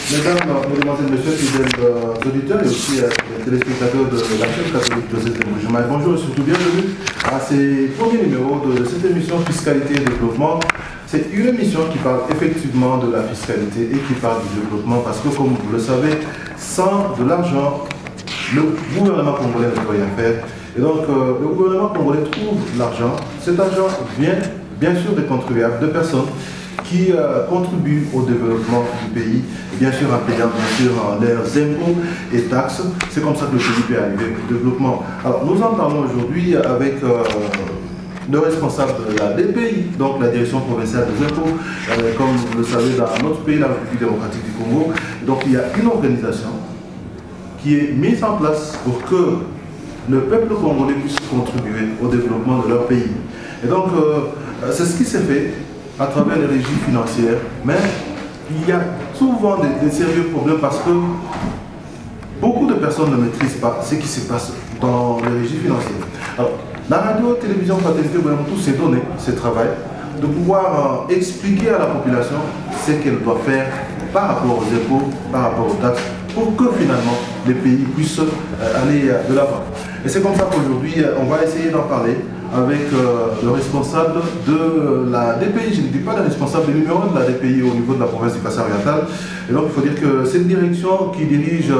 Mesdames, mesdemoiselles, messieurs, fidèles auditeurs et aussi les téléspectateurs de la chaîne catholique Joseph Mbujima, bonjour et surtout bienvenue à ces premiers numéros de cette émission Fiscalité et Développement. C'est une émission qui parle effectivement de la fiscalité et qui parle du développement parce que, comme vous le savez, sans de l'argent, le gouvernement congolais ne peut rien faire. Et donc, le gouvernement congolais trouve l'argent. Cet argent vient bien sûr des contribuables, de personnes qui contribuent au développement du pays, et bien sûr en payant bien sûr leurs impôts et taxes. C'est comme ça que le pays peut arriver au développement. Alors nous en parlons aujourd'hui avec le responsable de la DPI, donc la Direction provinciale des impôts. Comme vous le savez, dans notre pays, la République démocratique du Congo, donc il y a une organisation qui est mise en place pour que le peuple congolais puisse contribuer au développement de leur pays. Et donc c'est ce qui s'est fait à travers les régies financières, mais il y a souvent des sérieux problèmes parce que beaucoup de personnes ne maîtrisent pas ce qui se passe dans les régies financières. Alors, la radio-télévision Fraternité Bouémoutou s'est donné ce travail de pouvoir expliquer à la population ce qu'elle doit faire par rapport aux impôts, par rapport aux taxes, pour que finalement les pays puissent aller de l'avant. Et c'est comme ça qu'aujourd'hui, on va essayer d'en parler avec le responsable de la DPI, je ne dis pas le responsable numéro 1 de la DPI au niveau de la province du Kassai oriental. Et donc il faut dire que c'est une direction qui dirige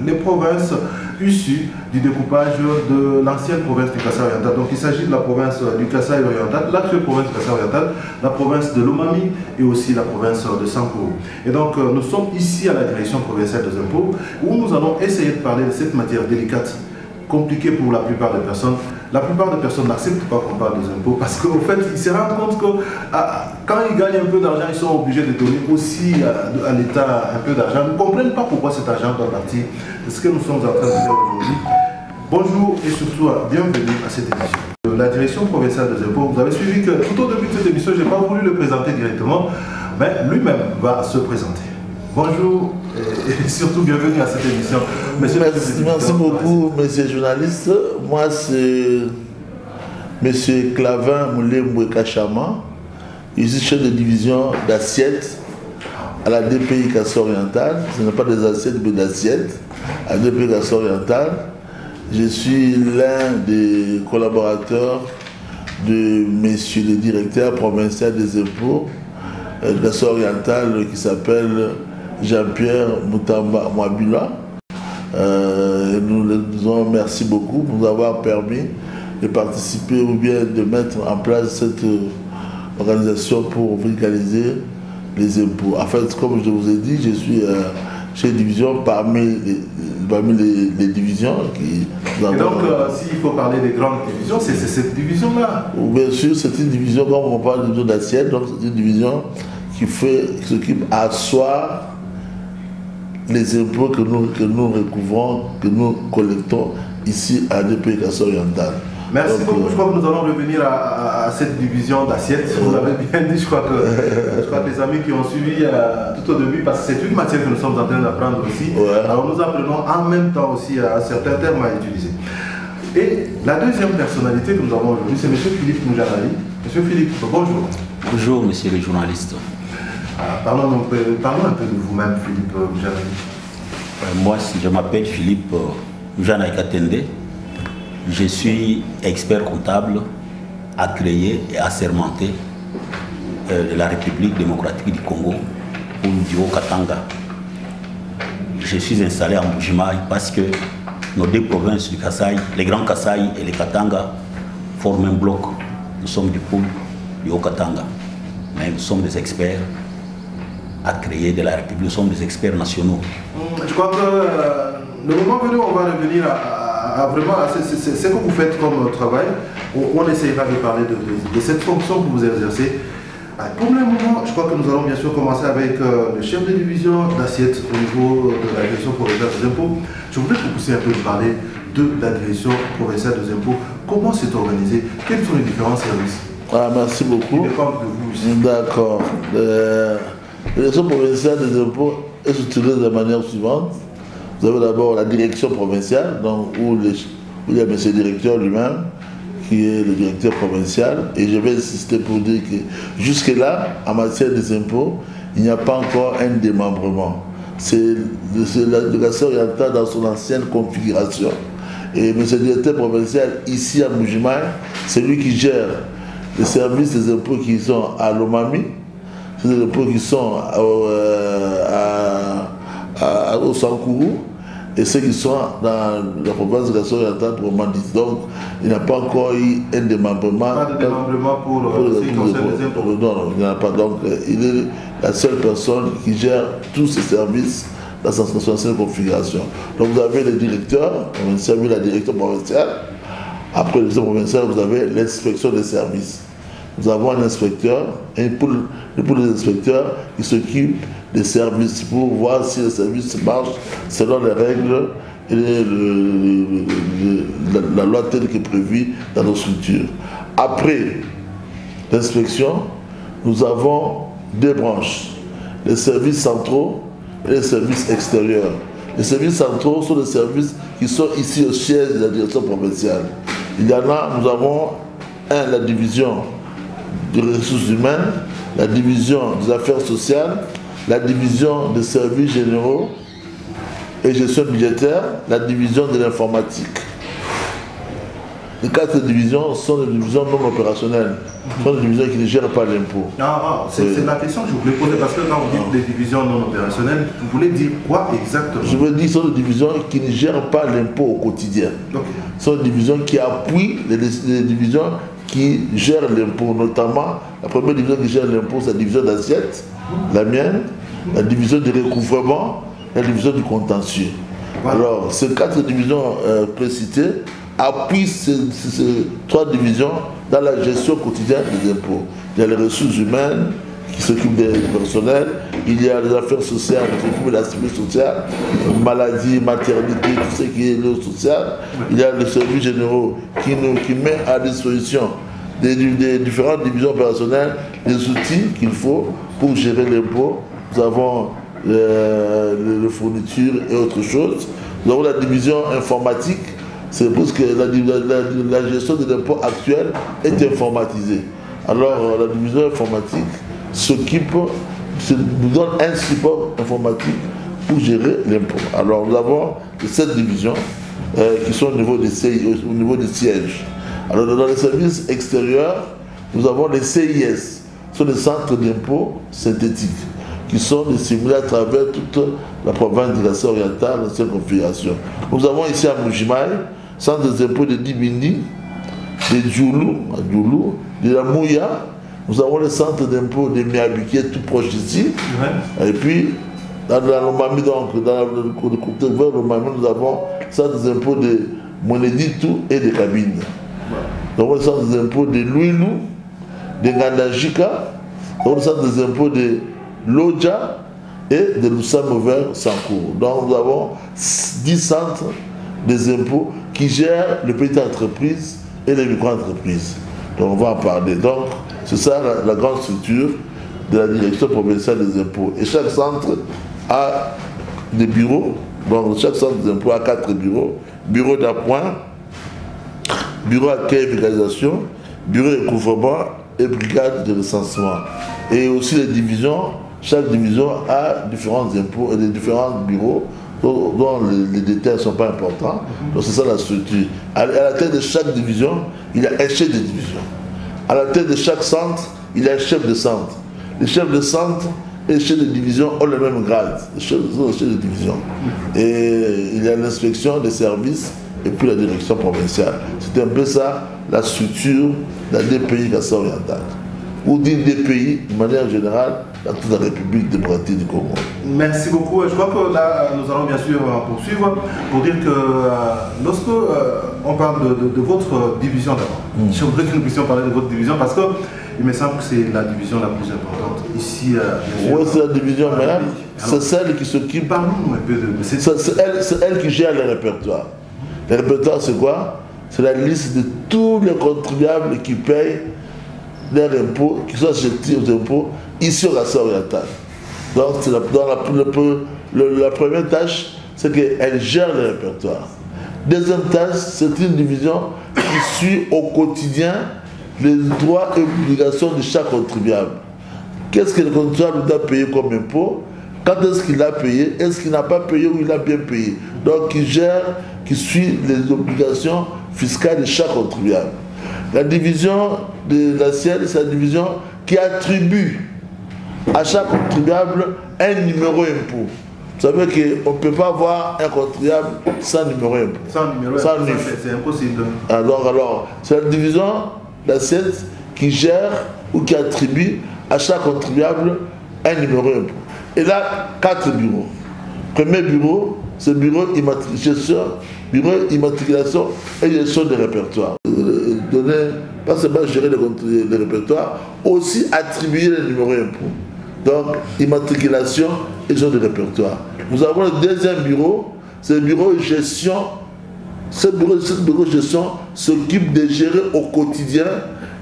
les provinces issues du découpage de l'ancienne province du Kassai oriental. Donc il s'agit de la province du Kassai oriental, l'actuelle province du Kassai oriental, la province de Lomami et aussi la province de Sankuru. Et donc nous sommes ici à la direction provinciale des impôts où nous allons essayer de parler de cette matière délicate, compliquée pour la plupart des personnes. La plupart des personnes n'acceptent pas qu'on parle des impôts parce qu'au fait, ils se rendent compte que quand ils gagnent un peu d'argent, ils sont obligés de donner aussi à l'État un peu d'argent. Ils ne comprennent pas pourquoi cet argent doit partir. C'est ce que nous sommes en train de faire aujourd'hui. Bonjour et surtout bienvenue à cette émission. La direction provinciale des impôts, vous avez suivi que tout au début de cette émission, je n'ai pas voulu le présenter directement, mais lui-même va se présenter. Bonjour et surtout bienvenue à cette émission. Merci beaucoup, monsieur le journaliste. Moi, c'est monsieur Clavin Moulé Kachama. Je suis chef de division d'assiettes à la DPI Kassai oriental. Ce n'est pas des assiettes, mais d'assiettes à la DPI Kassai oriental. Je suis l'un des collaborateurs de monsieur le directeur provincial des impôts de Kassai oriental qui s'appelle Jean-Pierre Moutamba Mwabila. Nous le disons merci beaucoup pour nous avoir permis de participer ou bien de mettre en place cette organisation pour vulgariser les impôts. En fait, comme je vous ai dit, je suis chez Division parmi les divisions qui... Et donc, s'il faut parler des grandes divisions, c'est cette division-là? Bien sûr, c'est une division, comme on parle de division d'assiette, donc c'est une division qui s'occupe à asseoir les impôts que nous recouvrons, que nous collectons ici à DPI Kassai oriental. Merci beaucoup. Je crois que nous allons revenir à cette division d'assiettes. Vous l'avez bien dit, je crois que les amis qui ont suivi tout au début, parce que c'est une matière que nous sommes en train d'apprendre aussi. Ouais. Alors nous apprenons en même temps aussi à certains termes à utiliser. Et la deuxième personnalité que nous avons aujourd'hui, c'est M. Philippe Moujanali. M. Philippe, bonjour. Bonjour, monsieur le journaliste. Parlons un peu de vous-même, Philippe Moujanali. Moi, je m'appelle Philippe Moujanali Katende. Je suis expert comptable agréé et assermenté de la République démocratique du Congo pour du Haut-Katanga. Je suis installé en Mbujima parce que nos deux provinces du Kassai, les Grands Kassai et les Katanga, forment un bloc. Nous sommes du pôle du Haut-Katanga. Mais nous sommes des experts agréés de la République, nous sommes des experts nationaux. Je crois que le moment venu, on va revenir vraiment à ce que vous faites comme travail. On essaiera de parler de cette fonction que vous exercez. Pour le moment, je crois que nous allons bien sûr commencer avec le chef de division d'assiette au niveau de la direction provinciale des impôts. Je voudrais vous pousser un peu de parler de la direction provinciale des impôts. Comment c'est organisé? Quels sont les différents services? Merci beaucoup. Qui dépendent de vous. D'accord. La direction provinciale des impôts est structurée de la manière suivante. Vous avez d'abord la direction provinciale, donc, où il y a M. le directeur lui-même, qui est le directeur provincial. Et je vais insister pour dire que jusque-là, en matière des impôts, il n'y a pas encore un démembrement. c'est la délégation orientale dans son ancienne configuration. Et M. le directeur provincial, ici à Mbuji-Mayi, c'est lui qui gère les services des impôts qui sont à Lomami, les impôts qui sont au Sankourou, et ceux qui sont dans la province de la orientale pour Mandis. Donc, il n'y a pas encore eu un démembrement. Pas de démembrement pour ceux qui concernent les impôts. Non, il n'y en a pas. Donc, il est la seule personne qui gère tous ces services dans son ancienne configuration. Donc, vous avez le directeur, vous avez la direction provinciale. Après le directeur provincial, vous avez l'inspection des services. Nous avons un inspecteur, et pour les inspecteurs qui s'occupent des services pour voir si les services marchent selon les règles et la loi telle qu'est prévue dans nos structures. Après l'inspection, nous avons deux branches, les services centraux et les services extérieurs. Les services centraux sont les services qui sont ici au siège de la direction provinciale. Il y en a, nous avons la division des ressources humaines, la division des affaires sociales, la division des services généraux et gestion budgétaire, la division de l'informatique. Les quatre divisions sont des divisions non opérationnelles, sont des divisions qui ne gèrent pas l'impôt. C'est la question que je voulais poser, parce que quand vous dites des divisions non opérationnelles, vous voulez dire quoi exactement? Je veux dire que ce sont des divisions qui ne gèrent pas l'impôt au quotidien. Okay. Ce sont des divisions qui appuient les divisions qui gèrent l'impôt, notamment la première division qui gère l'impôt, c'est la division d'assiette, la mienne, la division du recouvrement, la division du contentieux. Voilà. Alors, ces quatre divisions précitées appuient ces trois divisions dans la gestion quotidienne des impôts. Il y a les ressources humaines qui s'occupent des personnels, il y a les affaires sociales qui s'occupent de la sécurité sociale, maladie, maternité, tout ce qui est lié au social. Il y a les services généraux qui met à disposition des différentes divisions opérationnelles les outils qu'il faut pour gérer l'impôt. Nous avons les fournitures et autres choses. Nous avons la division informatique. C'est parce que la gestion de l'impôt actuelle est informatisée. Alors la division informatique nous donne un support informatique pour gérer l'impôt. Alors nous avons cette division qui sont au niveau des sièges. Alors dans les services extérieurs, nous avons les CIS, ce sont les centres d'impôt synthétiques, qui sont disséminés à travers toute la province de la orientale dans cette configuration. Nous avons ici à Mbuji-Mayi, centre des impôts de Dibindi, de Djoulou, de la Mouya. Nous avons le centre d'impôt de Miabiké, tout proche d'ici. Ouais. Et puis, dans la Lomami, donc, dans le côté vers Lomami, nous avons le centre des impôts de Moneditou et de Kabine. Ouais. Nous avons le centre des impôts de Louilou, de Ngandajika. Nous avons le centre des impôts de Lodja et de Lussamover Sankourou. Donc, nous avons 10 centres des impôts qui gèrent les petites entreprises et les micro-entreprises. Donc, on va en parler. Donc, c'est ça la grande structure de la direction provinciale des impôts. Et chaque centre a des bureaux. Donc chaque centre des impôts a 4 bureaux. Bureau d'appoint, bureau accueil et vulgarisation, bureau de recouvrement et brigade de recensement. Et aussi les divisions, chaque division a différents impôts et des différents bureaux dont les détails ne sont pas importants. Donc c'est ça la structure. À la tête de chaque division, il y a un chef de division. À la tête de chaque centre, il y a un chef de centre. Les chefs de centre et les chefs de division ont le même grade. Les chefs de division. Et il y a l'inspection des services et puis la direction provinciale. C'est un peu ça la structure de la DPI Kassai orientale. Ou dire DPI de manière générale dans toute la République démocratique du Congo. Merci beaucoup. Je crois que là, nous allons bien sûr poursuivre pour dire que lorsque on parle de votre division d'abord, je voudrais que nous puissions parler de votre division parce que il me semble que c'est la division la plus importante ici. Oui, c'est la division, mais c'est celle qui s'occupe. Parlons un peu de. C'est elle qui gère les répertoires. Les répertoires, c'est quoi? C'est la liste de tous les contribuables qui payent leurs impôts, qui sont achetés aux impôts ici au Kassai oriental. Donc, c'est la première tâche, c'est qu'elle gère le répertoire. Deuxième tâche, c'est une division qui suit au quotidien les droits et obligations de chaque contribuable. Qu'est-ce que le contribuable doit payer comme impôt? quand est-ce qu'il a payé, est-ce qu'il n'a pas payé ou il a bien payé. Donc qui gère, qui suit les obligations fiscales de chaque contribuable. La division de l'assiette, c'est la division qui attribue à chaque contribuable un numéro impôt. Vous savez qu'on ne peut pas avoir un contribuable sans numéro impôt. Sans numéro sans impôt, c'est impossible. Alors c'est la division d'assiette qui gère ou qui attribue à chaque contribuable un numéro impôt. Et là, 4 bureaux. Premier bureau, c'est le bureau immatriculation et gestion des répertoires. Pas seulement gérer les répertoires, aussi attribuer les numéros impôts. Donc, immatriculation et gestion des répertoires. Nous avons le deuxième bureau, c'est le bureau de gestion. Ce bureau de gestion s'occupe de gérer au quotidien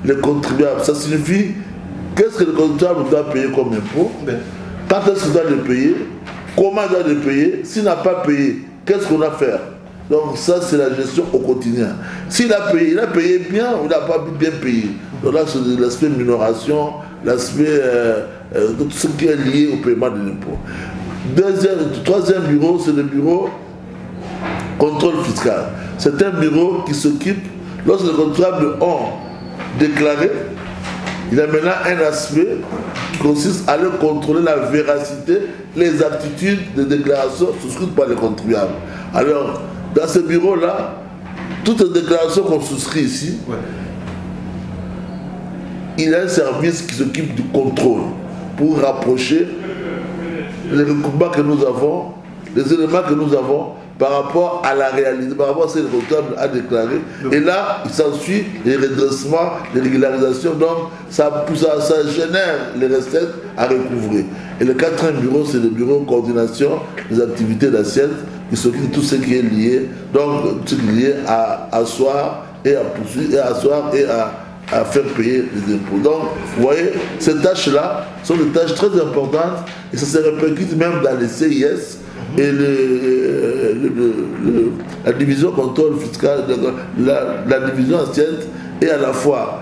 les contribuables. Ça signifie qu'est-ce que le contribuable doit payer comme impôt, quand est-ce qu'il doit le payer, comment il doit le payer, s'il n'a pas payé, qu'est-ce qu'on a à faire. Donc ça c'est la gestion au quotidien. S'il a payé bien ou il n'a pas bien payé. Donc là c'est l'aspect minoration, l'aspect tout ce qui est lié au paiement de l'impôt. Troisième bureau, c'est le bureau contrôle fiscal. C'est un bureau qui s'occupe, lorsque les contribuables ont déclaré, il y a maintenant un aspect qui consiste à aller contrôler la véracité, les aptitudes de déclaration souscrites par les contribuables. Alors, dans ce bureau-là, toutes les déclarations qu'on souscrit ici, il y a un service qui s'occupe du contrôle pour rapprocher les recoupements que nous avons, les éléments que nous avons par rapport à la réalité, par rapport à ce que le comptable a déclaré. Et là, il s'ensuit les redressements, les régularisations, donc ça génère les recettes à recouvrer. Et le quatrième bureau, c'est le bureau de coordination des activités d'assiette, qui s'occupe de tout ce qui est lié, donc tout ce qui est lié à asseoir et à poursuivre, et à asseoir et à faire payer les impôts. Donc, vous voyez, ces tâches-là sont des tâches très importantes et ça se répercute même dans les CIS et la division contrôle fiscal, la division assiette est à la fois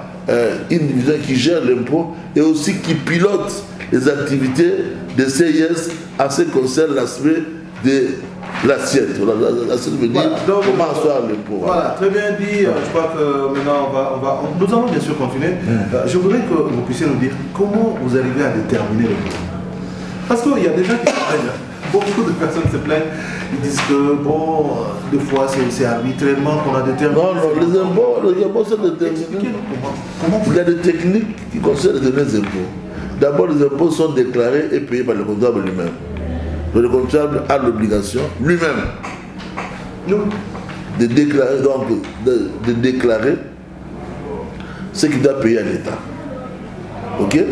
une division qui gère l'impôt et aussi qui pilote les activités des CIS en ce qui concerne l'aspect de l'assiette. L'assiette veut dire comment asseoir l'impôt. Voilà, très bien dit. Je crois que maintenant nous allons bien sûr continuer. Je voudrais que vous puissiez nous dire comment vous arrivez à déterminer l'impôt. Parce qu'il y a des gens qui se plaignent. Beaucoup de personnes se plaignent. Ils disent que bon, des fois c'est arbitrairement qu'on a déterminé. Non, les impôts sont déterminés. Comment il y a des techniques qui concernent les impôts. D'abord, les impôts sont déclarés et payés par le contribuable lui-même. Le contribuable a l'obligation lui-même de déclarer ce qu'il doit payer à l'État. Ok?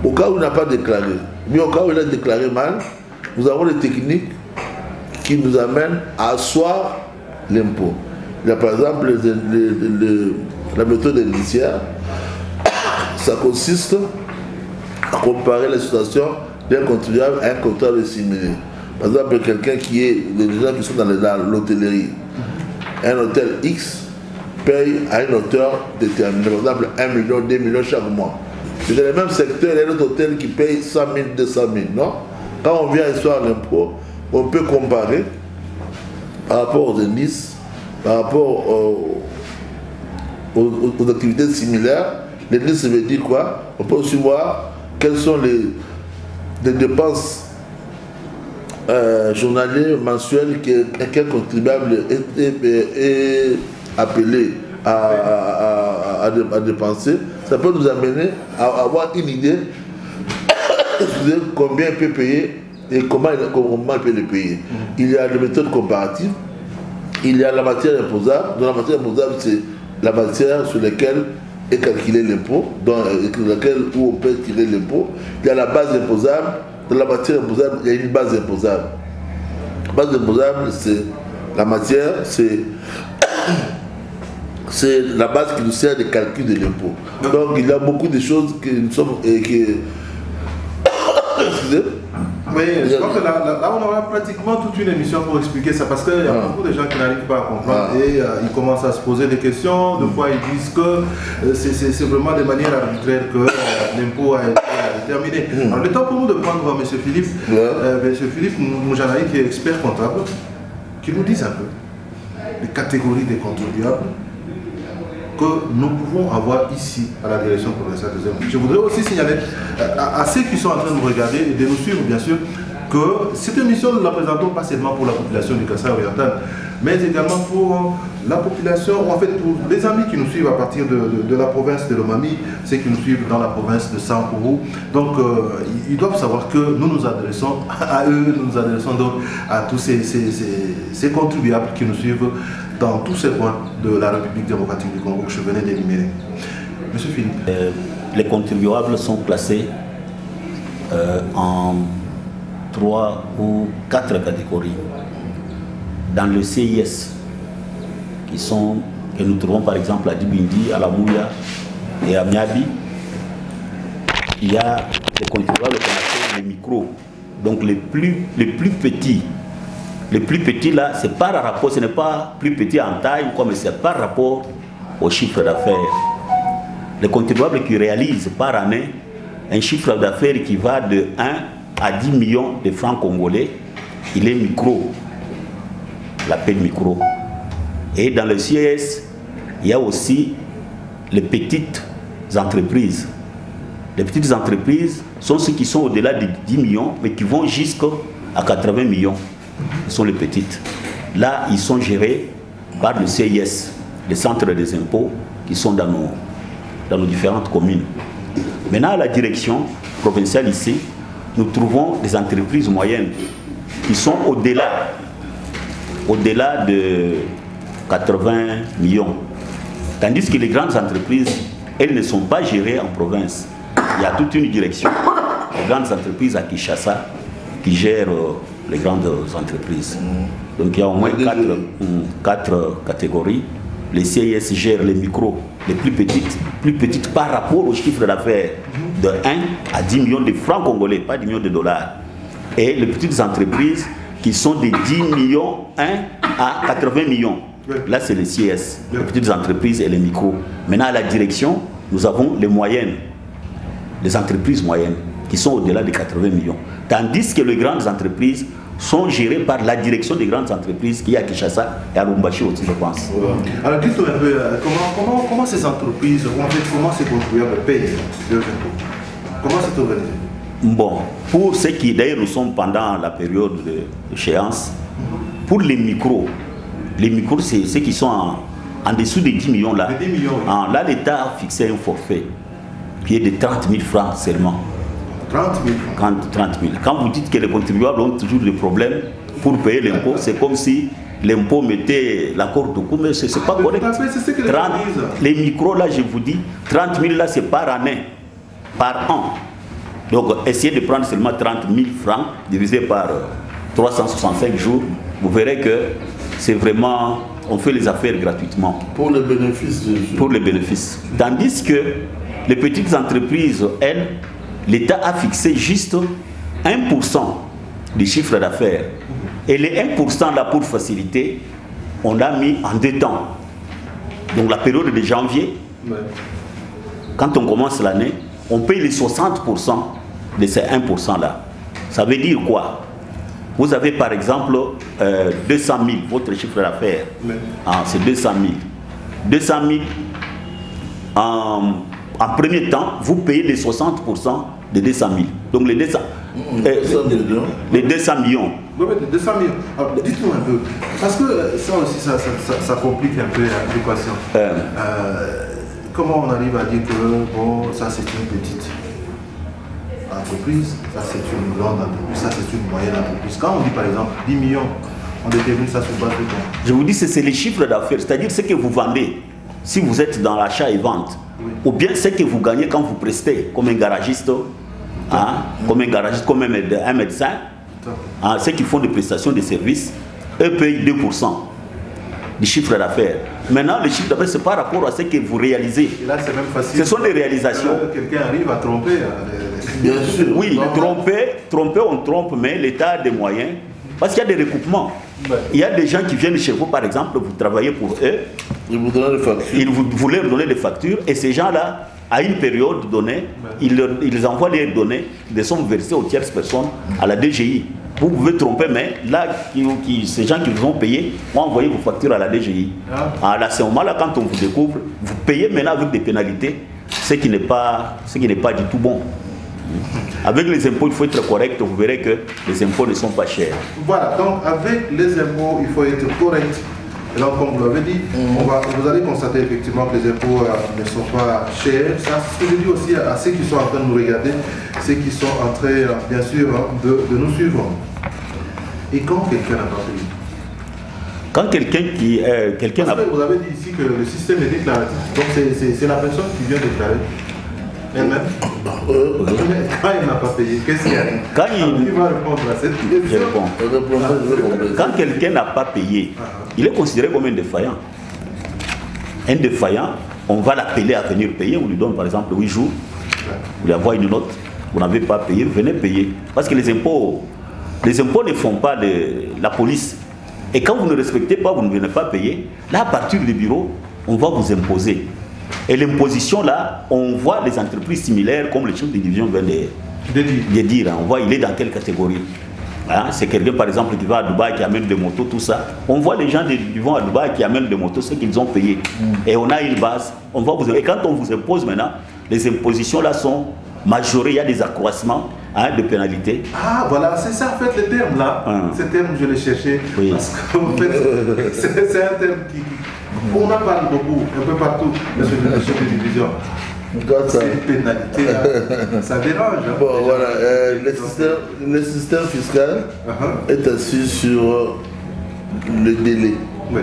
Au cas où il n'a pas déclaré, mais au cas où il a déclaré mal, nous avons des techniques qui nous amènent à asseoir l'impôt. Il y a par exemple la méthode indiciaire. Ça consiste à comparer la situation d'un contribuable à un contribuable similaire. Par exemple, quelqu'un qui est, les gens qui sont dans l'hôtellerie, un hôtel X paye à un hôtel déterminé, par exemple 1 million, 2 millions chaque mois. C'est dans le même secteur, il y a un autre hôtel qui paye 100 000, 200 000, non? Quand on vient asseoir l'impôt, on peut comparer par rapport aux indices, par rapport aux activités similaires. L'indice veut dire quoi? On peut aussi voir quelles sont les dépenses journalières, mensuelles qu'un contribuable est appelé à dépenser. Ça peut nous amener à avoir une idée de combien il peut payer et comment il peut le payer. Il y a des méthodes comparatives, il y a la matière imposable. Dans la matière imposable, c'est la matière sur laquelle est calculé l'impôt, où on peut tirer l'impôt. Il y a la base imposable. Dans la matière imposable, il y a une base imposable. La base imposable, c'est la matière, c'est la base qui nous sert de calcul de l'impôt. Donc il y a beaucoup de choses que nous sommes... Excusez. Oui, je crois que là, on aura pratiquement toute une émission pour expliquer ça, parce qu'il y a beaucoup de gens qui n'arrivent pas à comprendre et ils commencent à se poser des questions. Des fois, ils disent que c'est vraiment de manière arbitraire que l'impôt a été terminé. Alors, le temps pour nous de prendre M. Philippe, M. Philippe Moujanaï, qui est expert comptable, qui nous dise un peu les catégories des contribuables que nous pouvons avoir ici à la direction provinciale des impôts. Je voudrais aussi signaler à ceux qui sont en train de nous regarder et de nous suivre, bien sûr, que cette émission, nous ne la présentons pas seulement pour la population du Kasaï oriental, mais également pour la population, ou en fait pour les amis qui nous suivent à partir de la province de Lomami, ceux qui nous suivent dans la province de Sankourou. Donc ils doivent savoir que nous nous adressons à eux, nous nous adressons donc à tous ces contribuables qui nous suivent dans tous ces points de la République démocratique du Congo que je venais d'énumérer. Monsieur Philippe. Les contribuables sont classés en 3 ou 4 catégories. Dans le CIS, que nous trouvons par exemple à Dibindi, à la Mouya et à Miabi, il y a les contribuables qu'on appelle les micros, donc les plus petits. Les plus petits là, c'est par rapport, ce n'est pas plus petit en taille, mais c'est par rapport au chiffre d'affaires. Les contribuables qui réalisent par année un chiffre d'affaires qui va de 1 à 10 millions de francs congolais, il est micro. L'appel micro. Et dans le CIS, il y a aussi les petites entreprises. Les petites entreprises sont ceux qui sont au-delà de 10 millions, mais qui vont jusqu'à 80 millions. Ce sont les petites. Là, ils sont gérés par le CIS, les centres des impôts, qui sont dans nos différentes communes. Maintenant, à la direction provinciale ici, nous trouvons des entreprises moyennes qui sont au-delà de 80 millions. Tandis que les grandes entreprises, elles ne sont pas gérées en province. Il y a toute une direction, les grandes entreprises à Kinshasa, qui gèrent les grandes entreprises. Donc il y a au moins 4 catégories. Les CIS gèrent les micros, les plus petites par rapport au chiffre d'affaires de 1 à 10 millions de francs congolais, pas 10 millions de dollars. Et les petites entreprises qui sont de 10 millions, 1 à 80 millions. Là, c'est les CIS, les petites entreprises et les micros. Maintenant, à la direction, nous avons les moyennes, les entreprises moyennes, qui sont au-delà de 80 millions. Tandis que les grandes entreprises sont gérées par la direction des grandes entreprises qui est à Kinshasa et à Lubumbashi aussi, je pense. Alors, dites-nous un peu, comment ces entreprises, en fait, comment ces contribuables payent leurs impôts? Comment c'est organisé? Bon, pour ceux qui, d'ailleurs, nous sommes pendant la période d'échéance, pour les micros, c'est ceux qui sont en dessous des 10 millions là. 10 millions, oui. Là, l'État a fixé un forfait qui est de 30 000 francs seulement. 30 000 francs. 30 000. Quand vous dites que les contribuables ont toujours des problèmes pour payer l'impôt, c'est comme si l'impôt mettait la corde au cou, mais ce n'est pas correct. C'est ce que 30, les micros là, je vous dis, 30 000 là, c'est par année, par an. Donc, essayez de prendre seulement 30 000 francs divisé par 365 jours. Vous verrez que c'est vraiment, on fait les affaires gratuitement. Pour les bénéfices. Pour les bénéfices. Tandis que les petites entreprises, elles, l'État a fixé juste 1% du chiffre d'affaires. Et les 1% là, pour faciliter, on l'a mis en 2 temps. Donc la période de janvier, quand on commence l'année, on paye les 60% de ces 1% là. Ça veut dire quoi? Vous avez par exemple 200 000, votre chiffre d'affaires. C'est 200 000. 200 000, en premier temps, vous payez les 60% de 200 000. Donc les 200, les 200 millions. Oui, mais 200 millions. Alors, dites-nous un peu, parce que ça aussi, ça complique un peu l'équation. Comment on arrive à dire que bon, ça c'est une petite entreprise, ça c'est une grande entreprise, ça c'est une moyenne entreprise? Quand on dit par exemple 10 millions, on détermine ça sur base de quoi? Je vous dis, c'est les chiffres d'affaires, c'est-à-dire ce que vous vendez, si vous êtes dans l'achat et vente, ou bien ce que vous gagnez quand vous prestez, comme un garagiste, comme un médecin, ceux qui font des prestations de services, eux payent 2% du chiffre d'affaires. Maintenant, le chiffre d'affaires, c'est par rapport à ce que vous réalisez. Et là, c'est même facile. Ce sont des réalisations. Quelqu'un arrive à tromper. Bien sûr. Oui, tromper, on trompe, mais l'État a des moyens. Parce qu'il y a des recoupements. Il y a des gens qui viennent chez vous, par exemple, vous travaillez pour eux. Ils vous donnent des factures. Vous leur donnez des factures, et ces gens-là, à une période donnée, ils envoient les données des sommes versées aux tierces personnes à la DGI. Vous pouvez tromper, mais là, ces gens qui vous ont payé ont envoyé vos factures à la DGI. À ce moment-là, quand on vous découvre, vous payez maintenant avec des pénalités, ce qui n'est pas du tout bon. Avec les impôts, il faut être correct, vous verrez que les impôts ne sont pas chers. Voilà, donc avec les impôts, il faut être correct. Et donc, comme vous l'avez dit, vous allez constater effectivement que les impôts ne sont pas chers. Ça, c'est ce que je dis aussi à ceux qui sont en train de nous regarder, ceux qui sont en train, bien sûr, de nous suivre. Et quand quelqu'un n'a pas payé? Quand quelqu'un n'a pas... Vous avez dit ici que le système est déclaratif. Donc, c'est la personne qui vient déclarer elle-même. Quand il n'a pas payé, qu'est-ce qu'il y a? Qui va répondre à cette question? Quand quelqu'un n'a pas payé, il est considéré comme un défaillant. Un défaillant, on va l'appeler à venir payer, on lui donne par exemple 8 jours, vous lui envoie une note, vous n'avez pas payé, venez payer. Parce que les impôts ne font pas la police. Et quand vous ne respectez pas, vous ne venez pas payer, là à partir du bureau, on va vous imposer. Et l'imposition là, on voit les entreprises similaires comme le chef de division vient de dire, on voit il est dans quelle catégorie. Hein, c'est quelqu'un par exemple qui va à Dubaï, qui amène des motos, tout ça. On voit les gens qui vont à Dubaï, qui amènent des motos, ceux qu'ils ont payé. Et on a une base, on va vous... Et quand on vous impose maintenant, les impositions là sont majorées, il y a des accroissements de pénalités. Ah voilà, c'est ça en fait le terme là. Ce terme je l'ai cherché, parce qu'en fait c'est un terme qui... On en parle beaucoup, un peu partout, monsieur le chef de division. C'est une pénalité, ça dérange. Hein, bon, voilà, le système fiscal est assis sur le délai. Oui.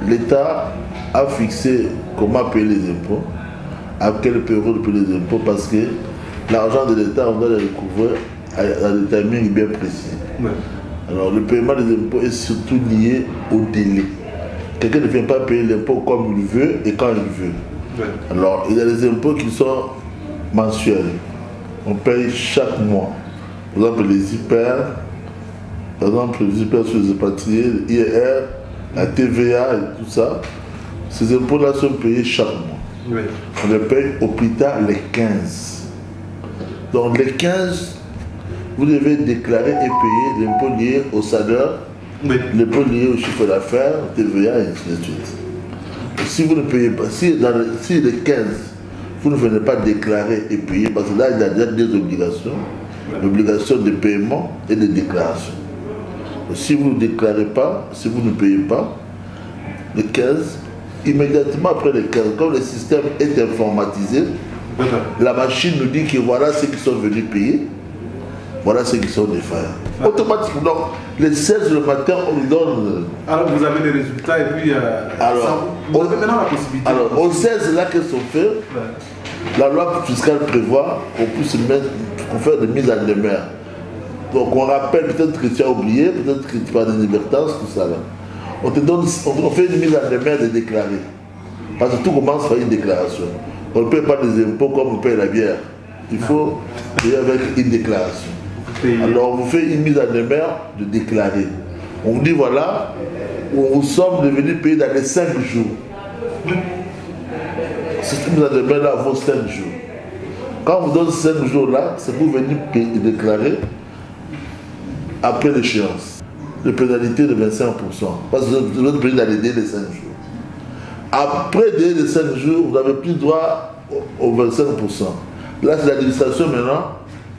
L'État a fixé comment payer les impôts, à quelle période payer les impôts, parce que l'argent de l'État, on doit le recouvrir à des timings bien précis. Oui. Alors, le paiement des impôts est surtout lié au délai. Quelqu'un ne vient pas payer l'impôt comme il veut et quand il veut. Oui. Alors, il y a des impôts qui sont mensuels. On paye chaque mois. Par exemple, les IPR, par exemple, les IPR sur les expatriés, l'IR, la TVA et tout ça. Ces impôts-là sont payés chaque mois. Oui. On les paye au plus tard les 15. Donc, les 15, vous devez déclarer et payer l'impôt lié au salaire. Oui. L'impôt lié au chiffre d'affaires, TVA et ainsi de suite. Si vous ne payez pas, si les 15, vous ne venez pas déclarer et payer, parce que là il y a déjà des obligations, l'obligation de paiement et de déclaration. Si vous ne déclarez pas, si vous ne payez pas, les 15, immédiatement après les 15, comme le système est informatisé, la machine nous dit que voilà ceux qui sont venus payer. Voilà ceux qui sont défaillants. Automatiquement, donc, les 16 le matin, on nous donne... Alors, vous avez les résultats et puis... vous avez maintenant la possibilité... Alors, au 16, là, qu'est-ce qu'on fait? La loi fiscale prévoit qu'on puisse faire des mises en demeure. Donc, on rappelle, peut-être que tu as oublié, peut-être que tu as des libertances, tout ça, là. On fait une mise en demeure de déclarer. Parce que tout commence par une déclaration. On ne paye pas des impôts comme on paye la bière. Il faut payer avec une déclaration. Alors on vous fait une mise en demeure de déclarer. On vous dit voilà, nous sommes devenus payer dans les 5 jours. Cette mise en demeure là vaut 5 jours. Quand on vous donne 5 jours là, c'est pour venir déclarer après l'échéance. De pénalité de 25%. Parce que vous êtes payé dans les délais de 5 jours. Après le délai de 5 jours, vous n'avez plus droit aux 25%. Là, c'est l'administration maintenant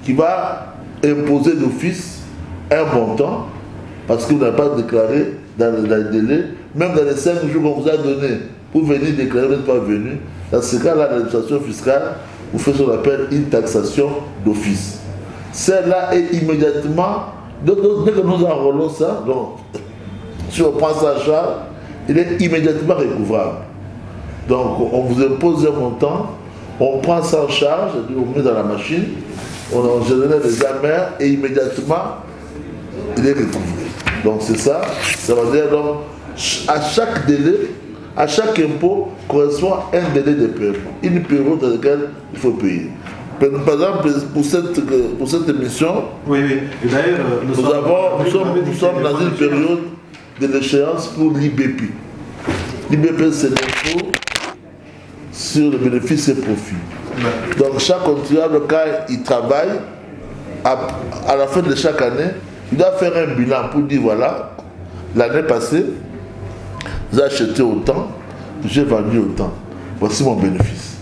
qui va imposer d'office un montant parce que vous n'avez pas déclaré dans le délai, même dans les 5 jours qu'on vous a donné pour venir déclarer, vous n'êtes pas venu. Dans ce cas-là, l'administration fiscale vous fait ce qu'on appelle une taxation d'office. Celle-là est immédiatement, dès que nous enrôlons ça, donc si on prend ça en charge, il est immédiatement recouvrable. Donc on vous impose un montant. On prend ça en charge, on met dans la machine, on génère des amers et immédiatement, il est recouvré. Donc c'est ça, ça veut dire donc, à chaque délai, à chaque impôt correspond un délai de paiement, une période dans laquelle il faut payer. Par exemple, pour cette émission, oui. Et d'ailleurs, nous sommes dans une période de l'échéance pour l'IBP. L'IBP, c'est l'impôt sur le bénéfice et profit. Donc chaque contribuable, quand il travaille, à la fin de chaque année, il doit faire un bilan pour dire voilà, l'année passée, j'ai acheté autant, j'ai vendu autant. Voici mon bénéfice.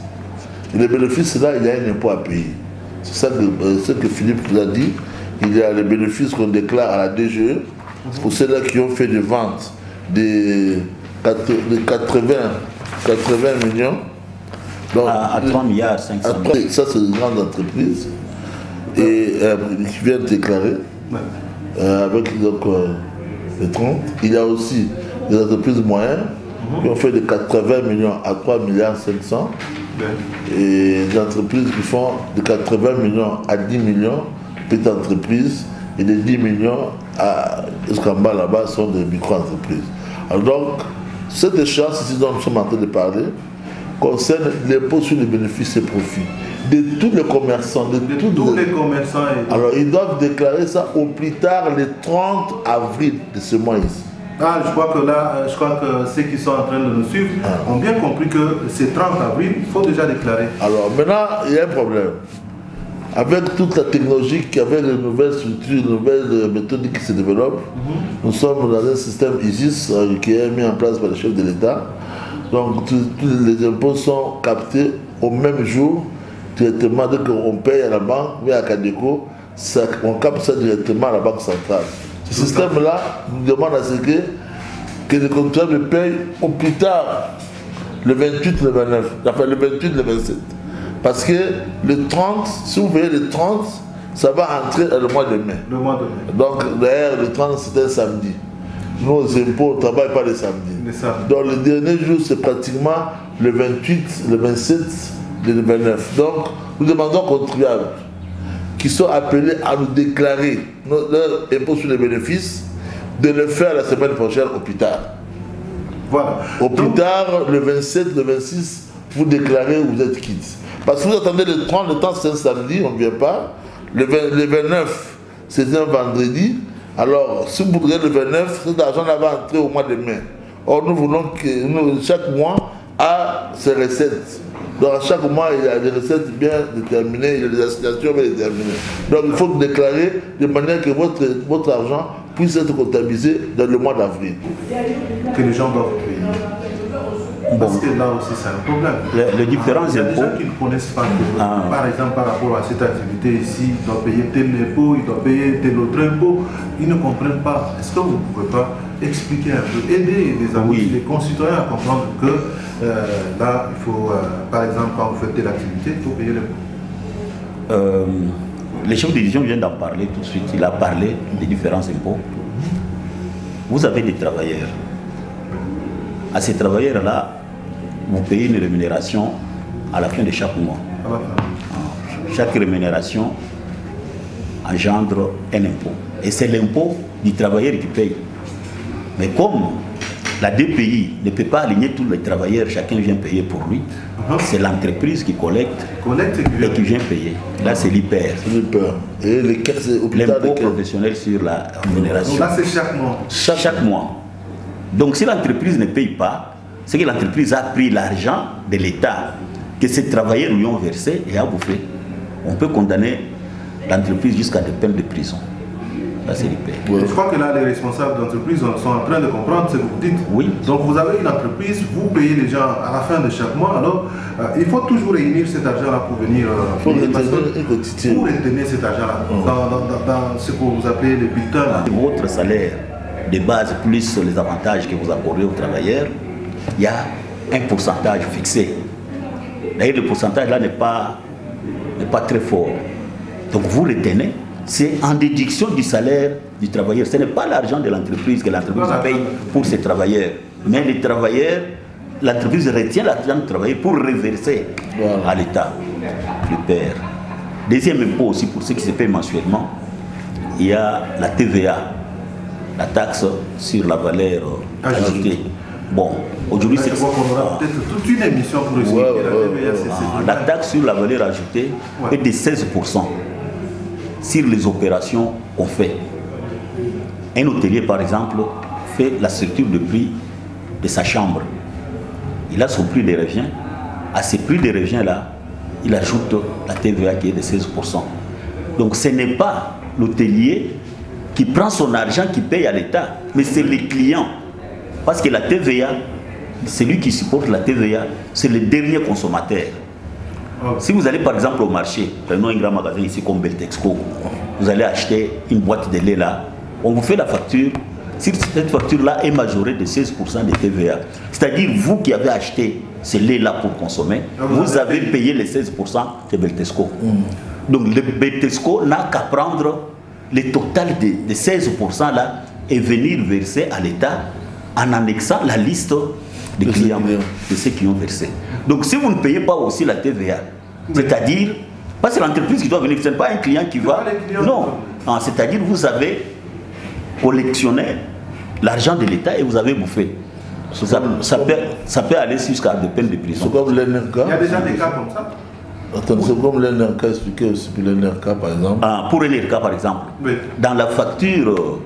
Et le bénéfice, là, il y a un impôt à payer. C'est ça ce que Philippe vous a dit. Il y a les bénéfices qu'on déclare à la DGE pour ceux-là qui ont fait des ventes de 80 millions. Donc, à 3 milliards 500 000. Ça, c'est une grande entreprise et qui vient de déclarer avec donc, les 30. Il y a aussi des entreprises moyennes qui ont fait de 80 millions à 3 milliards 500 et des entreprises qui font de 80 millions à 10 millions, petites entreprises, et de 10 millions jusqu'en bas là-bas sont des micro-entreprises. Alors donc, cette échéance ici dont nous sommes en train de parler concerne l'impôt sur les bénéfices et profits de tous les commerçants, de tous les commerçants. Alors ils doivent déclarer ça au plus tard le 30 avril de ce mois ici. Ah, je crois que ceux qui sont en train de nous suivre ont bien compris que c'est 30 avril, il faut déjà déclarer. Alors maintenant, il y a un problème. Avec toute la technologie, avec les nouvelles structures, les nouvelles méthodes qui se développent, nous sommes dans un système ISIS qui est mis en place par le chef de l'État. Donc tous les impôts sont captés au même jour, directement dès qu'on paye à la banque, mais à Cadeco, on capte ça directement à la banque centrale. Ce système-là nous demande à ce que les contribuables payent au plus tard, le 28, le 29, enfin le 28, le 27. Parce que le 30, si vous payez le 30, ça va entrer le mois de mai. Le mois de mai. Donc d'ailleurs, le 30, c'était un samedi. Nous, aux impôts, on ne travaille pas le samedi. Donc le dernier jour, c'est pratiquement le 28, le 27, le 29. Donc, nous demandons aux contribuables qui sont appelés à nous déclarer leur impôt sur les bénéfices, de le faire la semaine prochaine au plus tard. Voilà. Au plus tard, le 27, le 26, vous déclarez où vous êtes quitte. Parce que vous attendez le 30, le temps c'est un samedi, on ne vient pas. Le 29, c'est un vendredi. Alors, si vous voudrez le 29, cet argent-là va entrer au mois de mai. Or, nous voulons que chaque mois a ses recettes. Donc, à chaque mois, il y a des recettes bien déterminées, il y a des assignations bien déterminées. Donc, il faut déclarer de manière que votre argent puisse être comptabilisé dans le mois d'avril. Que les gens doivent payer. Parce que là aussi, c'est un problème. Le différent il y a des gens qui ne connaissent pas. Par exemple, par rapport à cette activité ici, ils doivent payer tel impôt, ils doivent payer tel autre impôt. Ils ne comprennent pas. Est-ce que vous ne pouvez pas expliquer un peu, aider les amis, les concitoyens à comprendre que là, il faut, par exemple, quand vous faites telle activité, il faut payer l'impôt. Le chef de division vient d'en parler tout de suite. Il a parlé des différents impôts. Vous avez des travailleurs. À ces travailleurs-là, vous payez une rémunération à la fin de chaque mois. Chaque rémunération engendre un impôt. Et c'est l'impôt du travailleur qui paye. Mais comme la DPI ne peut pas aligner tous les travailleurs, chacun vient payer pour lui, c'est l'entreprise qui collecte et qui vient payer. Là, c'est l'IPER. Et l'impôt professionnel sur la rémunération. Donc là, c'est chaque mois. Chaque mois. Donc si l'entreprise ne paye pas, c'est que l'entreprise a pris l'argent de l'État que ces travailleurs lui ont versé et a bouffé. On peut condamner l'entreprise jusqu'à des peines de prison. Là, c'est l'IPER. Je crois que là, les responsables d'entreprise sont en train de comprendre ce que vous dites. Oui. Donc vous avez une entreprise, vous payez les gens à la fin de chaque mois. Alors, il faut toujours réunir cet argent-là pour venir... pour retenir cet argent-là dans ce que vous appelez le bulletin. Votre salaire de base plus les avantages que vous accordez aux travailleurs, il y a un pourcentage fixé. D'ailleurs, le pourcentage là n'est pas très fort. Donc vous le tenez, c'est en déduction du salaire du travailleur. Ce n'est pas l'argent de l'entreprise que l'entreprise paye pour ses travailleurs. Mais les travailleurs, l'entreprise retient l'argent du travailleur pour reverser à l'État, le père. Deuxième impôt aussi, pour ceux qui se payent mensuellement, il y a la TVA. La taxe sur la valeur ajoutée. Bon, aujourd'hui c'est... On aura peut-être toute une émission pour expliquer la TVA. La taxe sur la valeur ajoutée est de 16% sur les opérations qu'on fait. Un hôtelier, par exemple, fait la structure de prix de sa chambre. Il a son prix de revient à ces prix de revient-là, il ajoute la TVA qui est de 16%. Donc ce n'est pas l'hôtelier qui prend son argent, qui paye à l'État, mais c'est les clients. Parce que la TVA, celui qui supporte la TVA, c'est le dernier consommateur. Si vous allez par exemple au marché, prenons un grand magasin ici comme Beltexco, vous allez acheter une boîte de lait là, on vous fait la facture. Si cette facture-là est majorée de 16% de TVA, c'est-à-dire vous qui avez acheté ce lait-là pour consommer, vous avez payé les 16% de Beltexco. Donc le Beltexco n'a qu'à prendre le total de 16% là et venir verser à l'État en annexant la liste des clients de ceux qui ont versé. Donc si vous ne payez pas aussi la TVA, c'est-à-dire, pas c'est l'entreprise qui doit venir, ce n'est pas un client qui va... Non, c'est-à-dire vous avez collectionné l'argent de l'État et vous avez bouffé. Ça peut aller jusqu'à des peines de prison. C'est comme l'NRK. Il y a déjà des cas comme ça. Attends, c'est comme l'NRK, expliquez aussi pour l'NRK par exemple. Pour l'NRK par exemple, oui. Dans la facture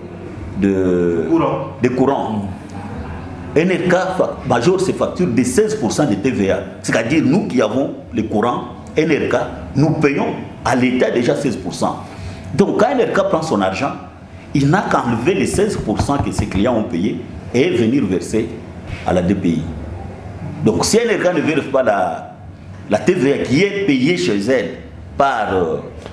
de courant, NRK majore ses factures de 16% de TVA. C'est-à-dire nous qui avons le courant, NRK, nous payons à l'État déjà 16%. Donc quand NRK prend son argent, il n'a qu'à enlever les 16% que ses clients ont payés et venir verser à la DPI. Donc si NRK ne verse pas la TVA qui est payée chez elle par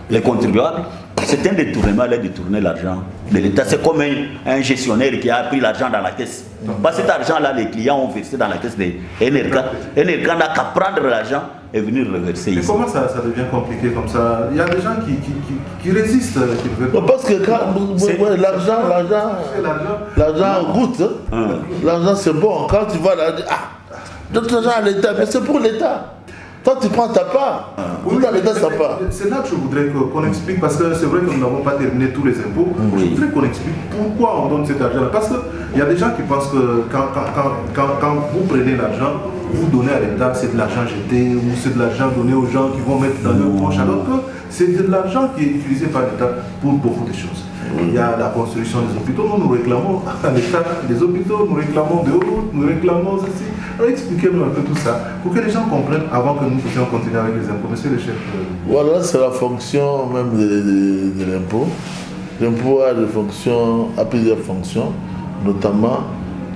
les contribuables, c'est un détournement, elle a détourné l'argent de l'État. C'est comme un gestionnaire qui a pris l'argent dans la caisse. Parce que cet argent-là, les clients ont versé dans la caisse de NRK. NRK n'a qu'à prendre l'argent et venir le verser ici. Mais comment ça devient compliqué comme ça? Il y a des gens qui résistent. Parce que l'argent goûte. L'argent c'est bon. Quand tu vois l'argent, donne l'argent à l'État, mais c'est pour l'État. Toi, tu prends ta part. L'État sa part. C'est là que je voudrais qu'on explique, parce que c'est vrai que nous n'avons pas terminé tous les impôts. Je voudrais qu'on explique pourquoi on donne cet argent. Parce qu'il y a des gens qui pensent que quand vous prenez l'argent, vous donnez à l'État, c'est de l'argent jeté, ou c'est de l'argent donné aux gens qui vont mettre dans leur poche, alors que c'est de l'argent qui est utilisé par l'État pour beaucoup de choses. Il y a la construction des hôpitaux, nous réclamons à l'État des hôpitaux, nous réclamons des routes, nous réclamons ceci. Alors expliquez-nous un peu tout ça, pour que les gens comprennent avant que nous puissions continuer avec les impôts. Monsieur le chef. Voilà, c'est la fonction même de l'impôt. L'impôt a plusieurs fonctions, notamment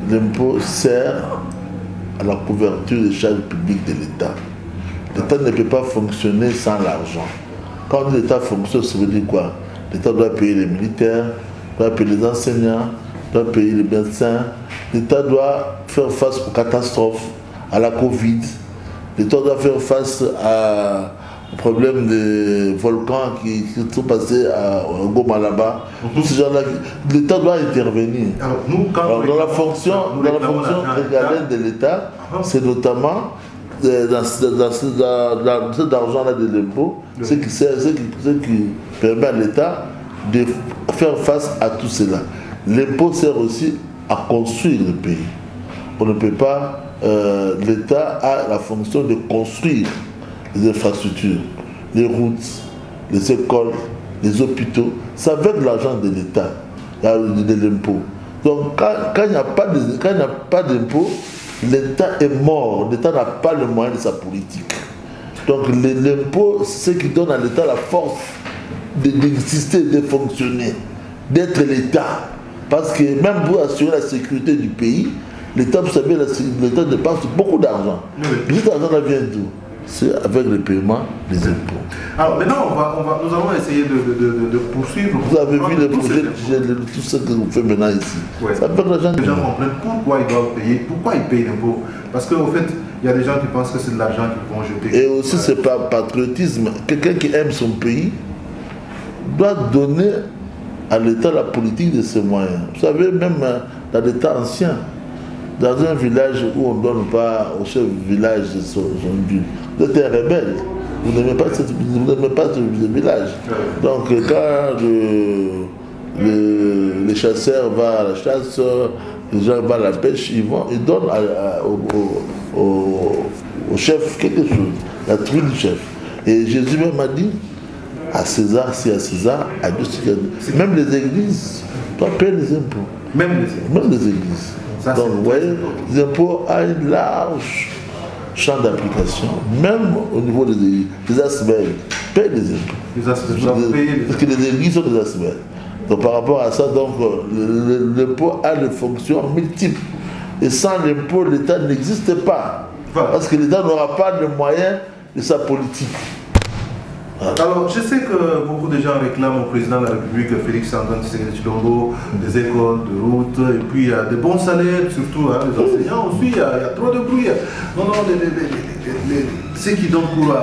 l'impôt sert à la couverture des charges publiques de l'État. L'État ne peut pas fonctionner sans l'argent. Quand l'État fonctionne, ça veut dire quoi? L'État doit payer les militaires, doit payer les enseignants, doit payer les médecins. L'État doit faire face aux catastrophes, à la Covid. L'État doit faire face aux problèmes des volcans qui sont passés à Goma là-bas. Tous ces gens-là, l'État doit intervenir. Alors, dans la fonction régalienne de l'État, c'est notamment dans cet argent-là de l'impôt, ce qui permet à l'État de faire face à tout cela. L'impôt sert aussi à construire le pays. On ne peut pas, l'État a la fonction de construire les infrastructures, les routes, les écoles, les hôpitaux. C'est avec l'argent de l'État, de l'impôt. Donc quand il n'y a pas d'impôt, l'État est mort, l'État n'a pas le moyen de sa politique. Donc l'impôt, c'est ce qui donne à l'État la force d'exister, de fonctionner, d'être l'État. Parce que même pour assurer la sécurité du pays, l'État, vous savez, l'État dépense beaucoup d'argent. Oui. Cet argent vient d'où? C'est avec le paiement des impôts. Alors maintenant, nous allons essayer de poursuivre. Vous avez vu le projet, tout ce que vous faites maintenant ici. Ouais. Ça fait l'argent. Les gens comprennent pourquoi ils doivent payer, pourquoi ils payent l'impôt. Parce qu'au fait, il y a des gens qui pensent que c'est de l'argent qu'ils vont jeter. Et aussi, c'est pas patriotisme. Quelqu'un qui aime son pays doit donner à l'État la politique de ses moyens. Vous savez, même dans l'État ancien, dans un village où on ne donne pas au chef du village son dû, vous êtes un rebelle. Vous n'aimez pas ce village. Donc quand les chasseurs vont à la chasse, les gens vont à la pêche, ils donnent au chef quelque chose, la tribu du chef. Et Jésus même a dit, à César, c'est à César, à Dieu c'est à Dieu. Même les églises doivent payer les impôts. Même les églises. Ça, donc vous voyez, les impôts ont une large champ d'application, même au niveau des ASBEL, paient des impôts. Les ASBEL, parce que les églises sont des ASBEL. Donc par rapport à ça, l'impôt a des fonctions multiples. Et sans l'impôt, l'État n'existe pas. Voilà. Parce que l'État n'aura pas de moyens de sa politique. Alors, je sais que beaucoup de gens réclament au président de la République, Félix Antoine Tshisekedi Tshilombo, des écoles, de routes, et puis il y a des bons salaires, surtout les enseignants aussi, il y a trop de bruit. Non, ceux qui donnent cours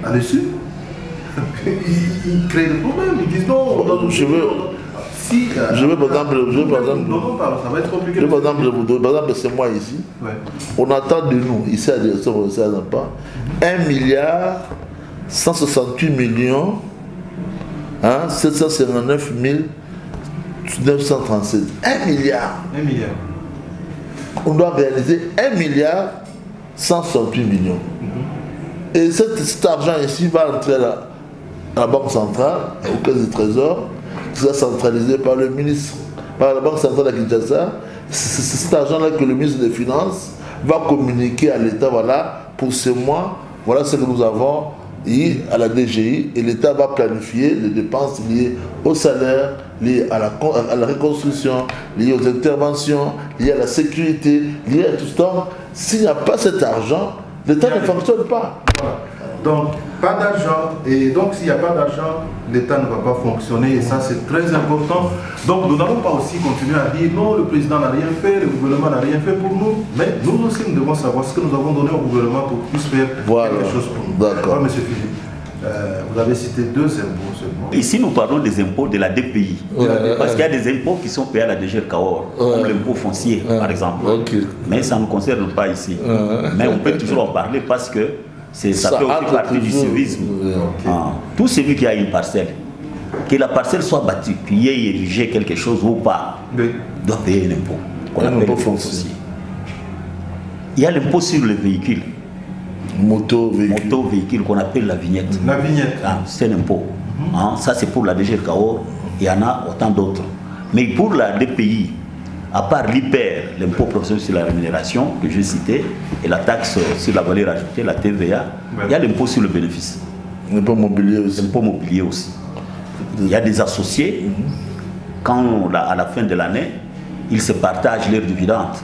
à dessus, ils créent des problèmes, ils disent non, je veux par exemple, c'est moi ici, ouais. On attend de nous, ici à direction, 1 milliard 168 millions 759 937. 1 milliard. 1 milliard. On doit réaliser 1 milliard 168 millions. Et cet argent ici va entrer à la Banque centrale, au caisse du Trésor, qui sera centralisé par le ministre, par la Banque centrale de Kinshasa. C'est cet argent-là que le ministre des Finances va communiquer à l'État. Voilà, pour ce mois, voilà ce que nous avons à la DGI, et l'État va planifier les dépenses liées au salaire, liées à la reconstruction, liées aux interventions, liées à la sécurité, liées à tout ça. S'il n'y a pas cet argent, l'État ne fonctionne pas. Voilà. Donc, pas d'argent, et donc s'il n'y a pas d'argent, l'État ne va pas fonctionner, et ça c'est très important. Donc nous n'allons pas aussi continuer à dire non, le président n'a rien fait, le gouvernement n'a rien fait pour nous, mais nous aussi nous devons savoir ce que nous avons donné au gouvernement pour qu'il puisse faire quelque chose pour nous. D'accord. Monsieur Philippe, vous avez cité 2 impôts seulement. Ici nous parlons des impôts de la DPI, parce qu'il y a des impôts qui sont payés à la DG Cahors, comme l'impôt foncier par exemple, mais ça ne nous concerne pas ici. Mais on peut toujours en parler parce que ça fait aussi partie du civisme. Tout celui qui a une parcelle, que la parcelle soit battue, qu'il y ait érigé quelque chose ou pas, doit payer un impôt, qu'on appelle le fonds foncier. Il y a l'impôt sur le véhicule. Moto-véhicule qu'on appelle la vignette. La vignette. C'est un impôt. Ça c'est pour la DG Cahors, il y en a autant d'autres. Mais pour la DPI, à part l'IPER, l'impôt professionnel sur la rémunération, que j'ai cité, et la taxe sur la valeur ajoutée, la TVA, il y a l'impôt sur le bénéfice. L'impôt mobilier aussi. L'impôt mobilier aussi. Il y a des associés, quand à la fin de l'année, ils se partagent leurs dividendes.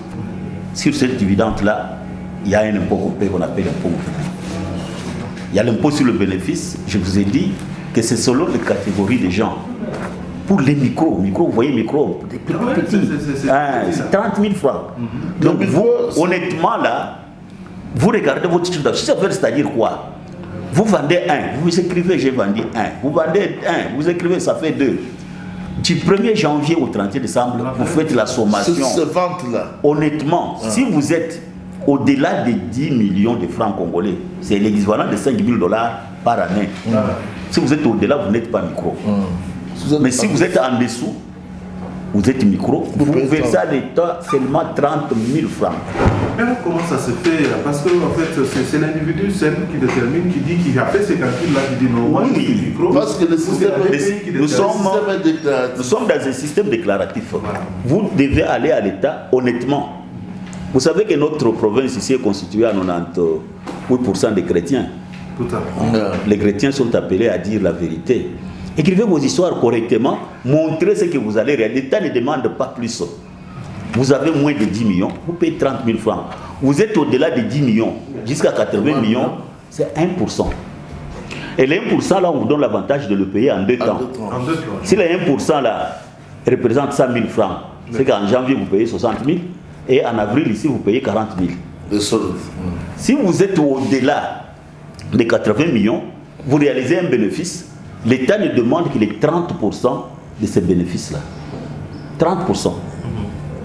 Sur cette dividende-là, il y a un impôt qu'on paie, qu'on appelle l'impôt mobilier. Il y a l'impôt sur le bénéfice, je vous ai dit que c'est selon les catégories des gens. Pour les micros, vous voyez micros, des petits, c'est 30 000 francs. Donc vous, honnêtement là, vous regardez votre chiffre d'affaires, c'est-à-dire quoi? Vous vendez 1, vous écrivez j'ai vendu 1, vous vendez 1, vous écrivez ça fait 2. Du 1er janvier au 31 décembre, vous faites la sommation. Cette vente-là. Honnêtement, si vous êtes au-delà de 10 millions de francs congolais, c'est l'équivalent de 5 000 $ par année. Si vous êtes au-delà, vous n'êtes pas micro. Mais si vous êtes en dessous, vous êtes micro, vous versez à l'État seulement 30 000 francs. Mais comment ça se fait? Parce que en fait, c'est l'individu seul qui détermine, qui dit qu'il a fait ces calculs-là, qui dit non, moi je suis micro. Parce que nous sommes dans un système déclaratif. Vous devez aller à l'État honnêtement. Vous savez que notre province ici est constituée à 98% de chrétiens. Tout à fait. Les chrétiens sont appelés à dire la vérité. Écrivez vos histoires correctement, montrez ce que vous allez réaliser. L'État ne demande pas plus. Vous avez moins de 10 millions, vous payez 30 000 francs. Vous êtes au-delà de 10 millions, jusqu'à 80 millions, c'est 1%. Et les 1% là, on vous donne l'avantage de le payer en 2 temps. Si les 1% là représente 100 000 francs, c'est qu'en janvier vous payez 60 000 et en avril ici vous payez 40 000. Si vous êtes au-delà de 80 millions, vous réalisez un bénéfice. L'État ne demande qu'il ait 30% de ces bénéfices-là. 30%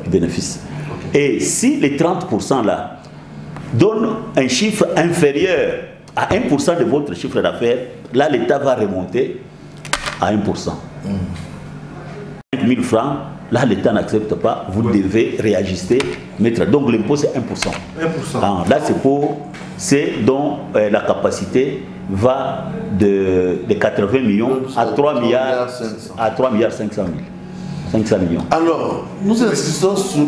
du bénéfice. Et si les 30% là donnent un chiffre inférieur à 1% de votre chiffre d'affaires, là l'État va remonter à 1%. 5 000 francs, là l'État n'accepte pas, vous devez réajuster, mettre. Donc l'impôt c'est 1%. 1%. Là c'est dont la capacité va de 80 millions à 3 milliards 500 millions. Alors, nous insistons sur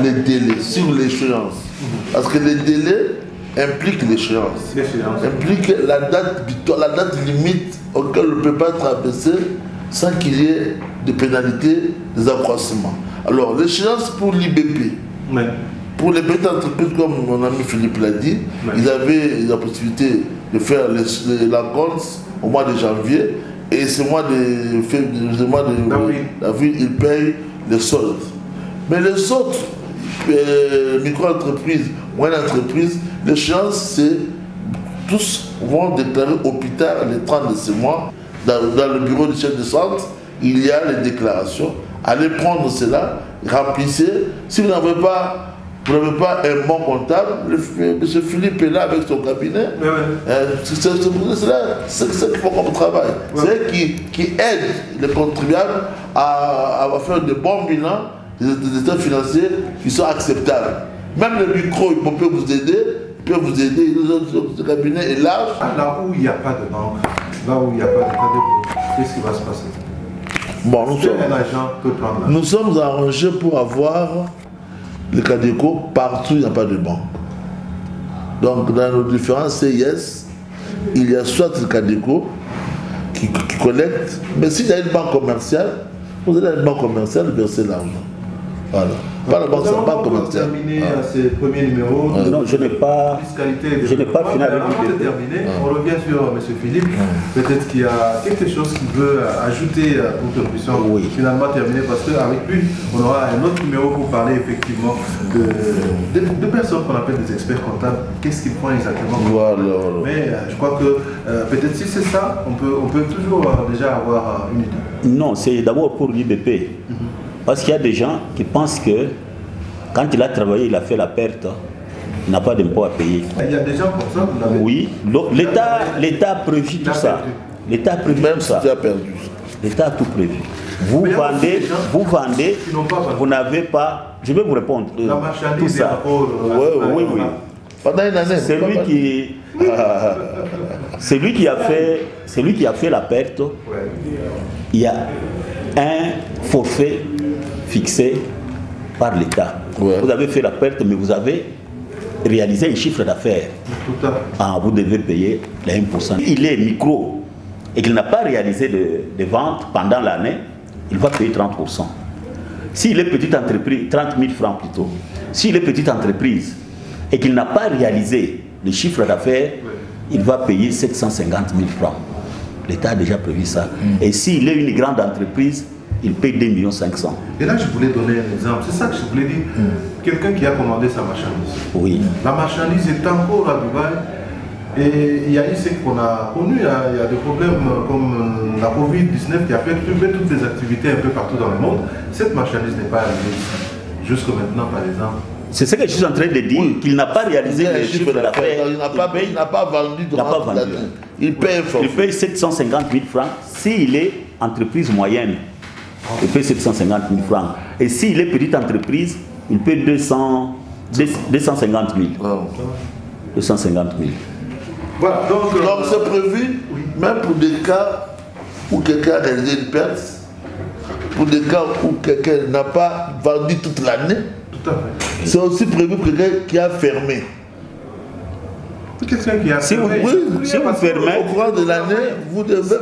les délais, sur l'échéance. Parce que les délais implique l'échéance. Implique la date limite auquel on ne peut pas être abaissé sans qu'il y ait des pénalités, des accroissements. Alors, l'échéance pour l'IBP, pour les petites entreprises, comme mon ami Philippe l'a dit, ils avaient la possibilité de faire la compte au mois de janvier, et ce mois d'avril, ils payent les soldes. Mais les autres micro-entreprises, moyennes entreprises, l'échéance, c'est tous vont déclarer au plus tard les 30 de ce mois. Dans le bureau du chef de centre, il y a les déclarations. Allez prendre cela, remplissez. Si vous n'avez pas un bon comptable, M. Philippe est là avec son cabinet. C'est ce qu'il faut comme travail. C'est eux qui aident les contribuables à faire de bons bilans, des états financiers qui sont acceptables. Même le micro, il peut vous aider. Le cabinet est large. Là où il n'y a pas de banque, là où il n'y a pas de banque, qu'est-ce qui va se passer? Bon, nous sommes arrangés pour avoir le Cadeco partout où il n'y a pas de banque. Donc, dans nos différents CIS, il y a soit le Cadeco qui collecte, mais s'il y a une banque commerciale, vous allez à une banque commerciale verser l'argent. Voilà. Pas la banque commerciale. Terminer ces premiers numéros. Non, je n'ai pas fini avec terminer. On revient sur M. Philippe. Peut-être qu'il y a quelque chose qu'il veut ajouter pour que nous puissions finalement terminer, parce qu'avec lui, on aura un autre numéro pour parler effectivement de personnes qu'on appelle des experts comptables. Qu'est-ce qu'ils font exactement? Voilà. Mais je crois que peut-être si c'est ça, on peut toujours déjà avoir une idée. Non, c'est d'abord pour l'IBP. Parce qu'il y a des gens qui pensent que quand il a travaillé, il a fait la perte, il n'a pas d'impôt à payer. Il y a des gens comme ça, vous l'avez. Oui, l'État a prévu tout ça. L'État a prévu tout ça. L'État a tout prévu. Vous vendez, vous n'avez pas. Je vais vous répondre. La marchandise, tout ça. Oui. Pendant une année. C'est lui qui a fait la perte. Il y a un forfait fixé par l'État. Vous avez fait la perte, mais vous avez réalisé un chiffre d'affaires. Vous devez payer les 1%. Il est micro et qu'il n'a pas réalisé de ventes pendant l'année, il va payer 30%. S'il est petite entreprise, 30 000 francs plutôt. S'il est petite entreprise et qu'il n'a pas réalisé le chiffre d'affaires, il va payer 750 000 francs. L'État a déjà prévu ça. Et s'il est une grande entreprise, il paye 2 500 000. Et là, je voulais donner un exemple. C'est ça que je voulais dire. Quelqu'un qui a commandé sa marchandise. Oui. La marchandise est encore à Dubaï. Et il y a eu ce qu'on a connu. Il y a des problèmes comme la Covid-19 qui a perturbé toutes les activités un peu partout dans le monde. Cette marchandise n'est pas arrivée ici. Jusqu'à maintenant, par exemple. C'est ce que je suis en train de dire, qu'il n'a pas réalisé le chiffre d'affaires. Il n'a pas vendu. Il paye 750 000 francs s'il est entreprise moyenne. Il paye 750 000 francs. Et s'il est petite entreprise, il paye 250 000. 250 000. Voilà, donc c'est prévu, même pour des cas où quelqu'un a réalisé une perte, pour des cas où quelqu'un n'a pas vendu toute l'année. C'est aussi prévu pour quelqu'un qui a fermé. Quelqu'un qui a fermé. Si vous fermez, au cours de l'année, vous devez.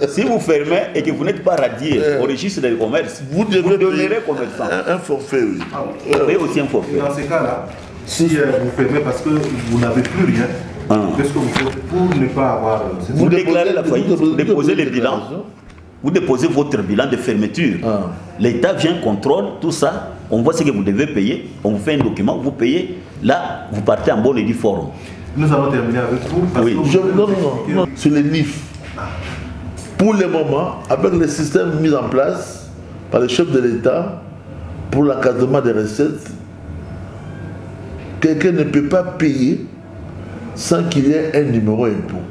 Si vous fermez et que vous n'êtes pas radié au registre du commerce, vous deviendrez commerçant. Un forfait, oui. Vous payez aussi un forfait. Dans ces cas-là, si vous fermez parce que vous n'avez plus rien, qu'est-ce que vous faites pour ne pas avoir. Vous déclarez la faillite, vous déposez le bilan. Vous déposez votre bilan de fermeture. L'État vient, contrôle tout ça. On voit ce que vous devez payer. On vous fait un document, vous payez. Là, vous partez en bonne et due forme. Nous allons terminer avec vous. Non. Sur les NIF. Pour le moment, avec le système mis en place par le chef de l'État pour l'encadrement des recettes, quelqu'un ne peut pas payer sans qu'il y ait un numéro impôt.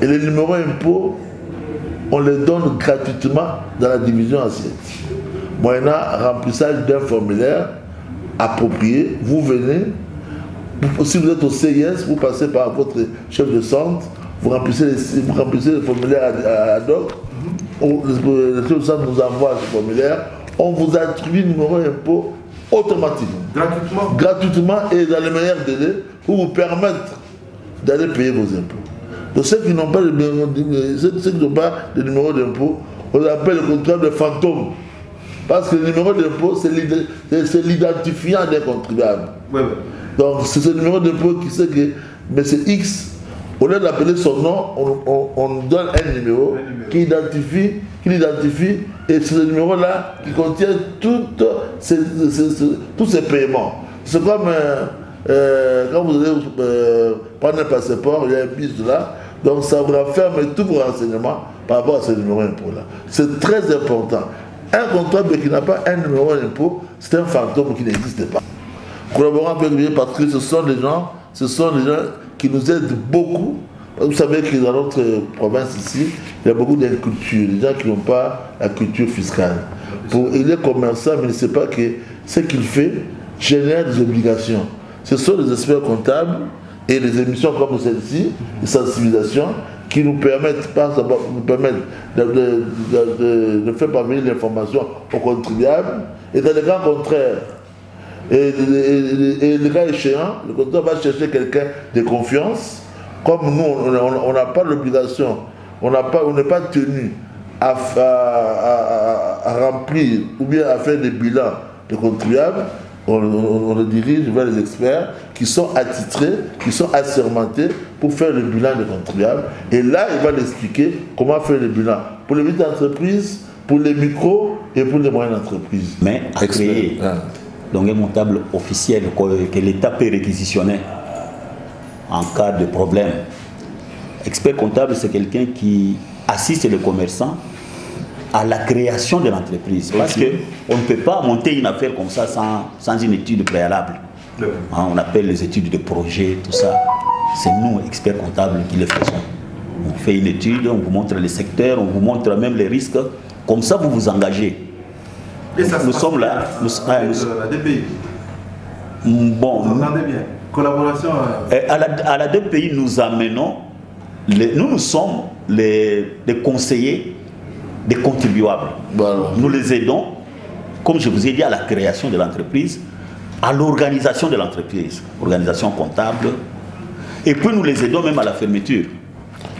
Et les numéros impôt, on les donne gratuitement dans la division assiette. Moyennant remplissage d'un formulaire approprié, vous venez, si vous êtes au CIS, vous passez par votre chef de centre, vous remplissez le formulaire ad hoc, le chef de centre nous envoie ce formulaire, on vous attribue le numéro impôt automatiquement, gratuitement et dans les meilleurs délais pour vous permettre d'aller payer vos impôts. Donc ceux qui n'ont pas de numéro d'impôt, on appelle le contribuable de fantôme. Parce que le numéro d'impôt, c'est l'identifiant des contribuables. Ouais. Donc c'est ce numéro d'impôt qui sait que M. X, au lieu d'appeler son nom, on donne un numéro qui l'identifie, et c'est ce numéro-là qui contient tous ces paiements. C'est comme quand vous allez prendre un passeport, il y a un bus là, donc ça vous renferme tous vos renseignements par rapport à ce numéro d'impôt-là. C'est très important. Un comptable qui n'a pas un numéro d'impôt, c'est un fantôme qui n'existe pas. Collaborant avec lui parce que ce sont des gens qui nous aident beaucoup. Vous savez que dans notre province ici, il y a beaucoup d'inculture, des gens qui n'ont pas la culture fiscale. Il est commerçant, mais il ne sait pas que ce qu'il fait génère des obligations. Ce sont des experts comptables et des émissions comme celle-ci, de sensibilisation, qui nous permettent, de faire parvenir l'information aux contribuables. Et dans les cas contraires, et le cas échéant, le contribuable va chercher quelqu'un de confiance. Comme nous, on n'a pas l'obligation, on n'est pas tenu à remplir ou bien à faire des bilans de contribuables, on le dirige vers les experts qui sont attitrés, qui sont assermentés pour faire le bilan des contribuables. Et là, il va l'expliquer comment faire le bilan pour les petites entreprises, pour les micros et pour les moyennes entreprises. Mais à créer donc un comptable officiel que l'État peut réquisitionner en cas de problème. Expert comptable, c'est quelqu'un qui assiste les commerçants à la création de l'entreprise. Parce qu'on ne peut pas monter une affaire comme ça sans une étude préalable. On appelle les études de projet, tout ça. C'est nous, experts comptables, qui le faisons. On fait une étude, on vous montre les secteurs, on vous montre même les risques. Comme ça, vous vous engagez. Et ça nous sommes là. La DPI. Bon, vous entendez bien. Collaboration. À la DPI, nous amenons, nous sommes les conseillers des contribuables. Voilà. Nous les aidons, comme je vous ai dit, à la création de l'entreprise, à l'organisation de l'entreprise, organisation comptable, et puis nous les aidons même à la fermeture.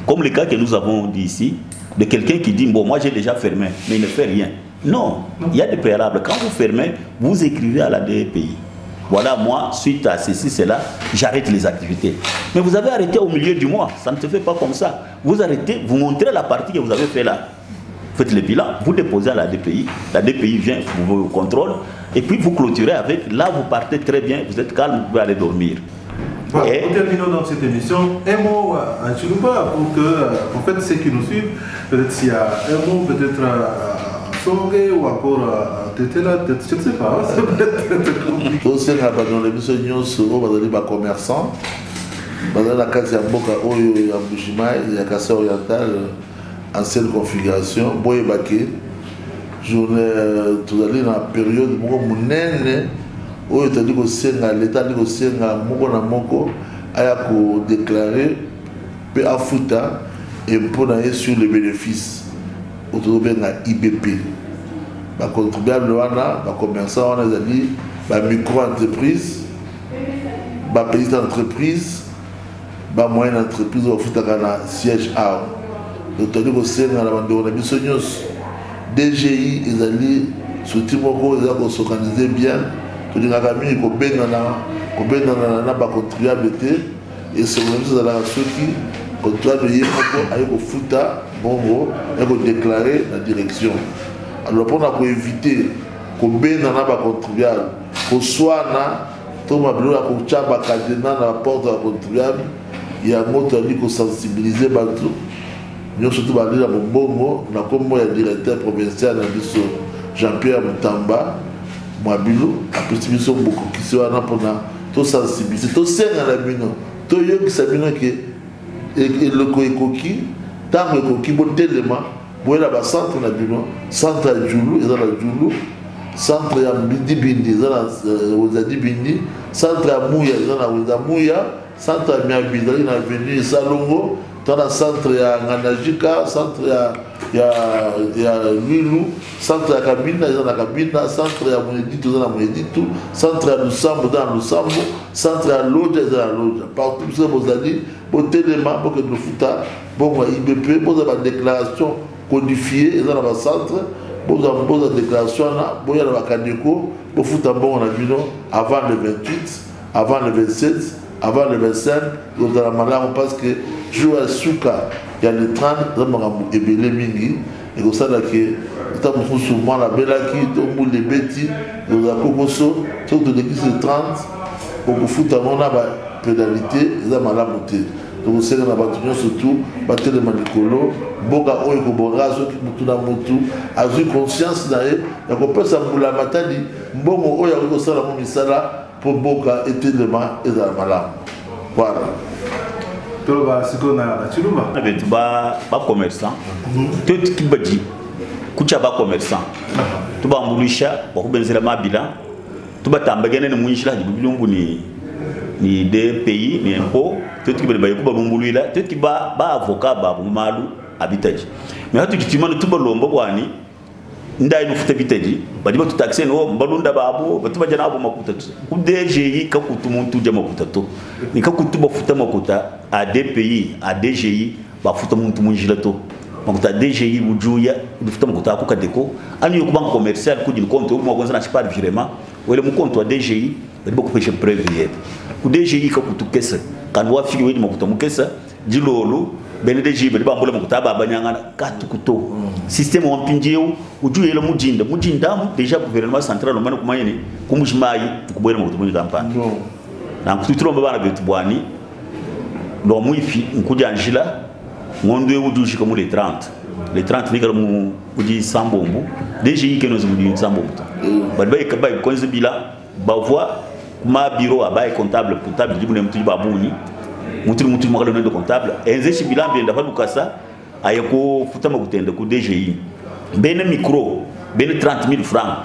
Comme le cas que nous avons dit ici, de quelqu'un qui dit, bon, moi j'ai déjà fermé, mais il ne fait rien. Non, il y a des préalables. Quand vous fermez, vous écrivez à la DPI. Voilà, moi, suite à ceci, cela, j'arrête les activités. Mais vous avez arrêté au milieu du mois, ça ne se fait pas comme ça. Vous arrêtez, vous montrez la partie que vous avez fait là. Faites le bilan, vous déposez à la DPI vient, vous contrôle, et puis vous clôturez avec, là vous partez très bien, vous êtes calme, vous pouvez aller dormir. Voilà, nous terminons donc cette émission. Un mot en Chiluba pour que, en fait, ceux qui nous suivent, peut-être s'il y a un mot, peut-être Songé ou encore Tétela, peut-être, je ne sais pas, ça peut être compliqué. Aussi, dans l'émission Nyonso, on va dire commerçant. Dans la case Yamboka, Oyo, Yambushima, il y a Kassé Oriental. Ancienne configuration, Boye Baké, journée, tout à l'heure dans la période où on a dit que l'État dit que Moko a déclaré peu à Fouta et pour aller sur les bénéfices autour de l'IBP. Les contribuables, les commerçants, les micro-entreprises, les petites entreprises, les moyennes entreprises, les siège A. Donc, DGI, ils allaient sortir ils s'organiser bien. Tout le monde contribuable et c'est ceux qui contribuent à Fouta, et déclarer la direction. Alors, pour éviter que contribuable, que soit la porte de la contribuable, il y a un mot qui sensibiliser tout. Nous surtout dans le Bongo, nous avons un directeur provincial Jean-Pierre Moutamba, Mouabilou, après nous sommes beaucoup qui sont là pour tout sensibiliser, tout c'est dans la bino, tout yo qui s'abîme que le coécoki, tant le coécoki bon tellement, bon là bas centre la bino, centre à Djoulou, ils ont la Djoulou, centre à Bindi Bindi, ils ont la Ozadi Bindi, centre à Mouya, ils ont la Oza Mouya, centre à Miabi, ils ont la Avenue Salongo. dans le centre ya Nganajika, centre ya Lulu, centre ya Kabina, dans la Kabina, centre ya Moeditu, dans la Moeditu, centre ya Lusambo, dans Lusambo, centre ya Loja, dans la Loja. Partout, vous avez dit, pour téléma, pour que nous fouta, pour IBP, pour avoir une déclaration codifiée, dans le centre, pour avoir une déclaration, pour y avoir un Kadeko, pour fouta bon, on a vu avant le 28, avant le 27, avant le 25, nous allons malade parce que jour à Souka, il y a le 30, nous avons ébélé Mingi, et comme ça, nous avons souvent la belle qui tombe les bêtis, nous avons Kokoso, surtout l'église de 30, pour que foot on a la pénalité, nous avons la montée. Donc, vous savez, nous avons surtout, battre les manicolo, Boga Oeko Boga, ceux qui sont dans Moutou, a eu conscience d'ailleurs, et qu'on peut s'embouler la matadi, Mbongo Oya Sala Momisala, pour Boga et Téléma et dans la malade. Voilà. Tout ba commerçant tout qui badi kucha ba commerçant tout ba mbulisha ba kubenzela mabila tout ba tambagene ne munishila bilungu ni des pays ni impôt tout qui ba kuba mbulila tout qui ba avocat ba malu habitaji mais hatu kitimano tout ba lombo kwani ndai no futa bitaji badi ba tutaxe no balunda babo batuba jana abo makuta ku DGI ka kutumuntu jama makuta to ni ka kutuba futa makuta à des pays à DGI ba futa muntu munjila to makuta DGI bujuya du futa makuta ku kadeko ani yo banque commerciale ku din compte mo gonza na chipar virement wele mu compte wa DGI badi ba ku pêcher prévu ku DGI ka kutukesa kanwa fiki wedi makuta mukesa dilolo BNDG bali bambula makuta babanyangana katukuto système on pinjeu ujuye le mujinda déjà gouvernement central omana kumayeni kumushimai kubwera makuta mu kampani na kututromba bana betu bwani lo muifi nkuja njila ngondo ujuji comme les 30 ni mu uji sambombo DGI kenozo mu sambombo bali bay konze bila bavoi kuma bureau abaye comptable dibune mutu babuni mutu makalo ndo comptable enzeshi bilan benda fa lukasa ayeko futa makutenda ku DGI bene micro bene 30 000 francs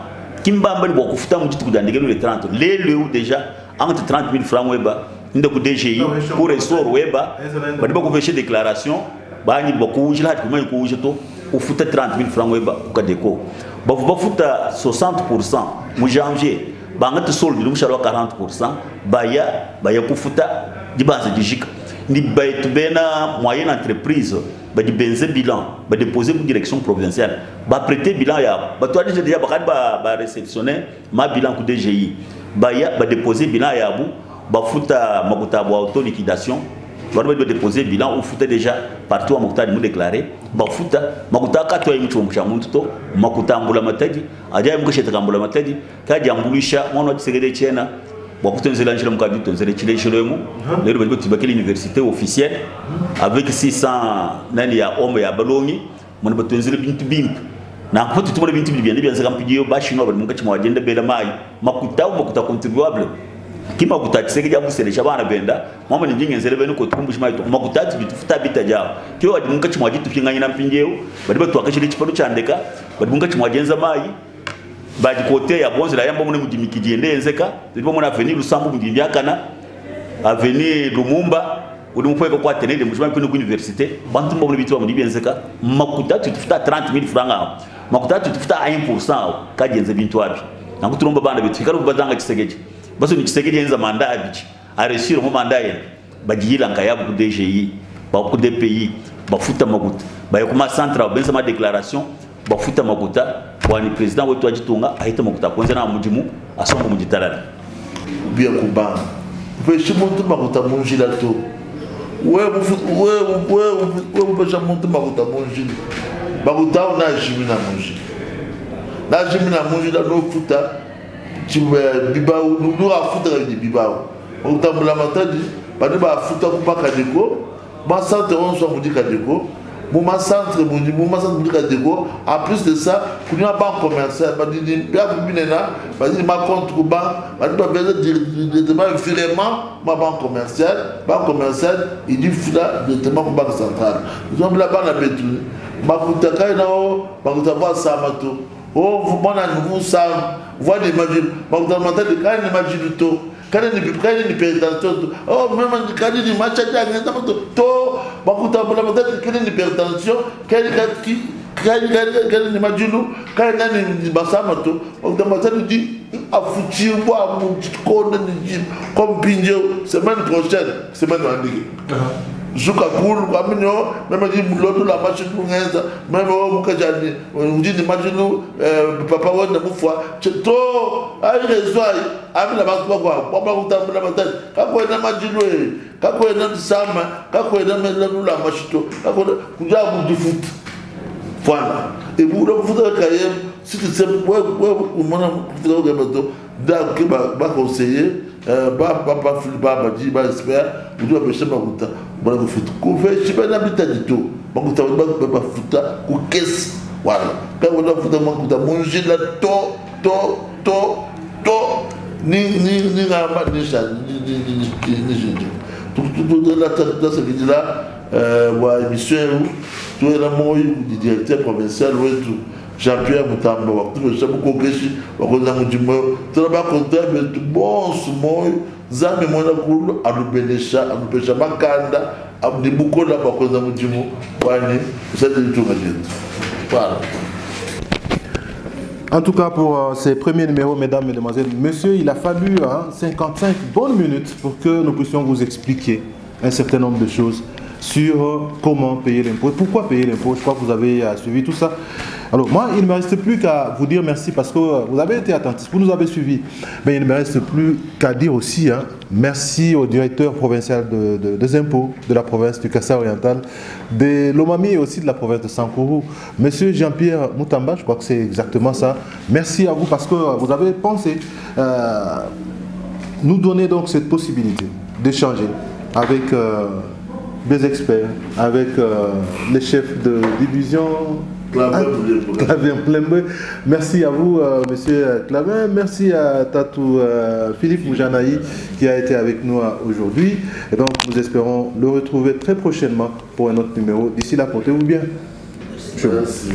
kimbamba ni boko futa mutu kudandike le 30 le ou déjà entre 30 000 francs weba nda ku DGI pour ressort weba badiba ko fêcher déclaration bani boko ujila ko mai ko ujeto o futa 30 000 francs weba ku kadeko ba futa 60% mu janvier banga te solde lu mshalo 40% baya ku futa dibanza dijika ni baitu bena moyenne entreprise ba di benze bilan ba déposer pour direction provinciale ba prêter bilan ya ba to déjà ba réceptionner ma bilan ku DGI ba déposer bilan ya bu ba futa makuta bo auto liquidation ba déposer bilan ou futa déjà partout makuta mu déclarer ba futa makuta ka to yimu chomsha muntu to makuta mbula matadi aja yimu kasheta mbula matadi ka jambulisha mwana tsegede chena Bokutonzela njila mukadi tonzela chile chilemo lero bali batibakela université officielle avec 600 nani ya ombe ya balongi mwana batonzela bintu bimpu na kwa tutumole bintu bibiyande byanza kampigiyo bashino bali mungachi mwagenda bela mai makuta contribuable kima kutatse ya buselesha bana benda mama ni njingenzele bene ko tukumbushi mai makutati bitufuta bitajao kyo wadi mungachi mwagitu pinganya na mpingeyo bali batu akashile chiparo chandeka bali mungachi mwagenza mai badi côté ya bonze la yamba mune mudimikije ndenzeka ndipo muna avenue Lusambo mudimbyakana avenue Lumumba uri mupweka kwa tenede mujuma kwino ku université bantu mbona bitwa mudibenzeka makuta tufuta 30 000 francs makuta tufuta 1% kajenze bintu wapi nangu turomba bana bitu karo bazanga kisegeje baso ni kisegeje enza manda abici aresiro mu manda ye bagiyila ngayabo ku DGI ba ku DPI bafuta makuta ba kuma central benza ma déclaration bafuta makuta wani president wetu ajitunga ahita makuta kwanza na mujimu asombo mujitarala bia kubana peshi muntu makuta munjila to wewe pesha muntu makuta munjila makuta na jimina munjila no futa tibe bibao no afuta ni bibao makuta mula matadi bani ba afuta kubaka deko ba centre on so mudika deko Mouma centre Kadeko, en plus de ça, il y a une banque commerciale, il y a une compte pour banque, ma banque commerciale, il dit directement pour banque centrale. Nous sommes là-bas dans la bétune. Makutaka est là-haut, Makutaka Samato. Oh, vous voyez ça, vous voyez l'imagine, Makutaka de quand il imagine le taux. Quand il est pédateur, oh, même quand il est machadé, to bakuta pour la peut-être quelle est l'hypertension, quelle ni majulu quand ni basamato donc dans matin dit a foutu bois mon code ni comme pinjo semaine prochaine semaine andiki zuka cool kwa minyo même dit l'autre la machine pour ngaza même au mukajani on dit ni majulu papa wona mufwa to ai rezwai ami la bakwa kwa bakuta la matin kako na majulu kako na sama kako na la machito kako kuja mu foot. Voilà. Et vous voudrez quand même, si tu sais, vous conseiller, tout est là, moi, du directeur provincial, Jean-Pierre Moutamba, tout le chapeau Kokeshi, tout le comptable, bon, ce moi, Zami Monakoul, à l'Ubenesha, à l'Ubenesha Makanda, à l'Ubukola, à Kozamudimo, Wani, c'est le tout. Voilà. En tout cas, pour ces premiers numéros, mesdames, mesdemoiselles, monsieur, il a fallu 55 bonnes minutes pour que nous puissions vous expliquer un certain nombre de choses sur comment payer l'impôt, pourquoi payer l'impôt. Je crois que vous avez suivi tout ça. Alors moi, il ne me reste plus qu'à vous dire merci parce que vous avez été attentifs, vous nous avez suivis. Mais il ne me reste plus qu'à dire aussi merci au directeur provincial des impôts de la province du Kassai-Oriental, de Lomami et aussi de la province de Sankourou, monsieur Jean-Pierre Moutamba, je crois que c'est exactement ça. Merci à vous parce que vous avez pensé nous donner donc cette possibilité d'échanger avec des experts, avec les chefs de division. Clavin Plembe. Merci à vous, monsieur Clavin. Merci à Tatou Philippe Moujanaï qui a été avec nous aujourd'hui. Et donc, nous espérons le retrouver très prochainement pour un autre numéro. D'ici là, portez-vous bien. Merci.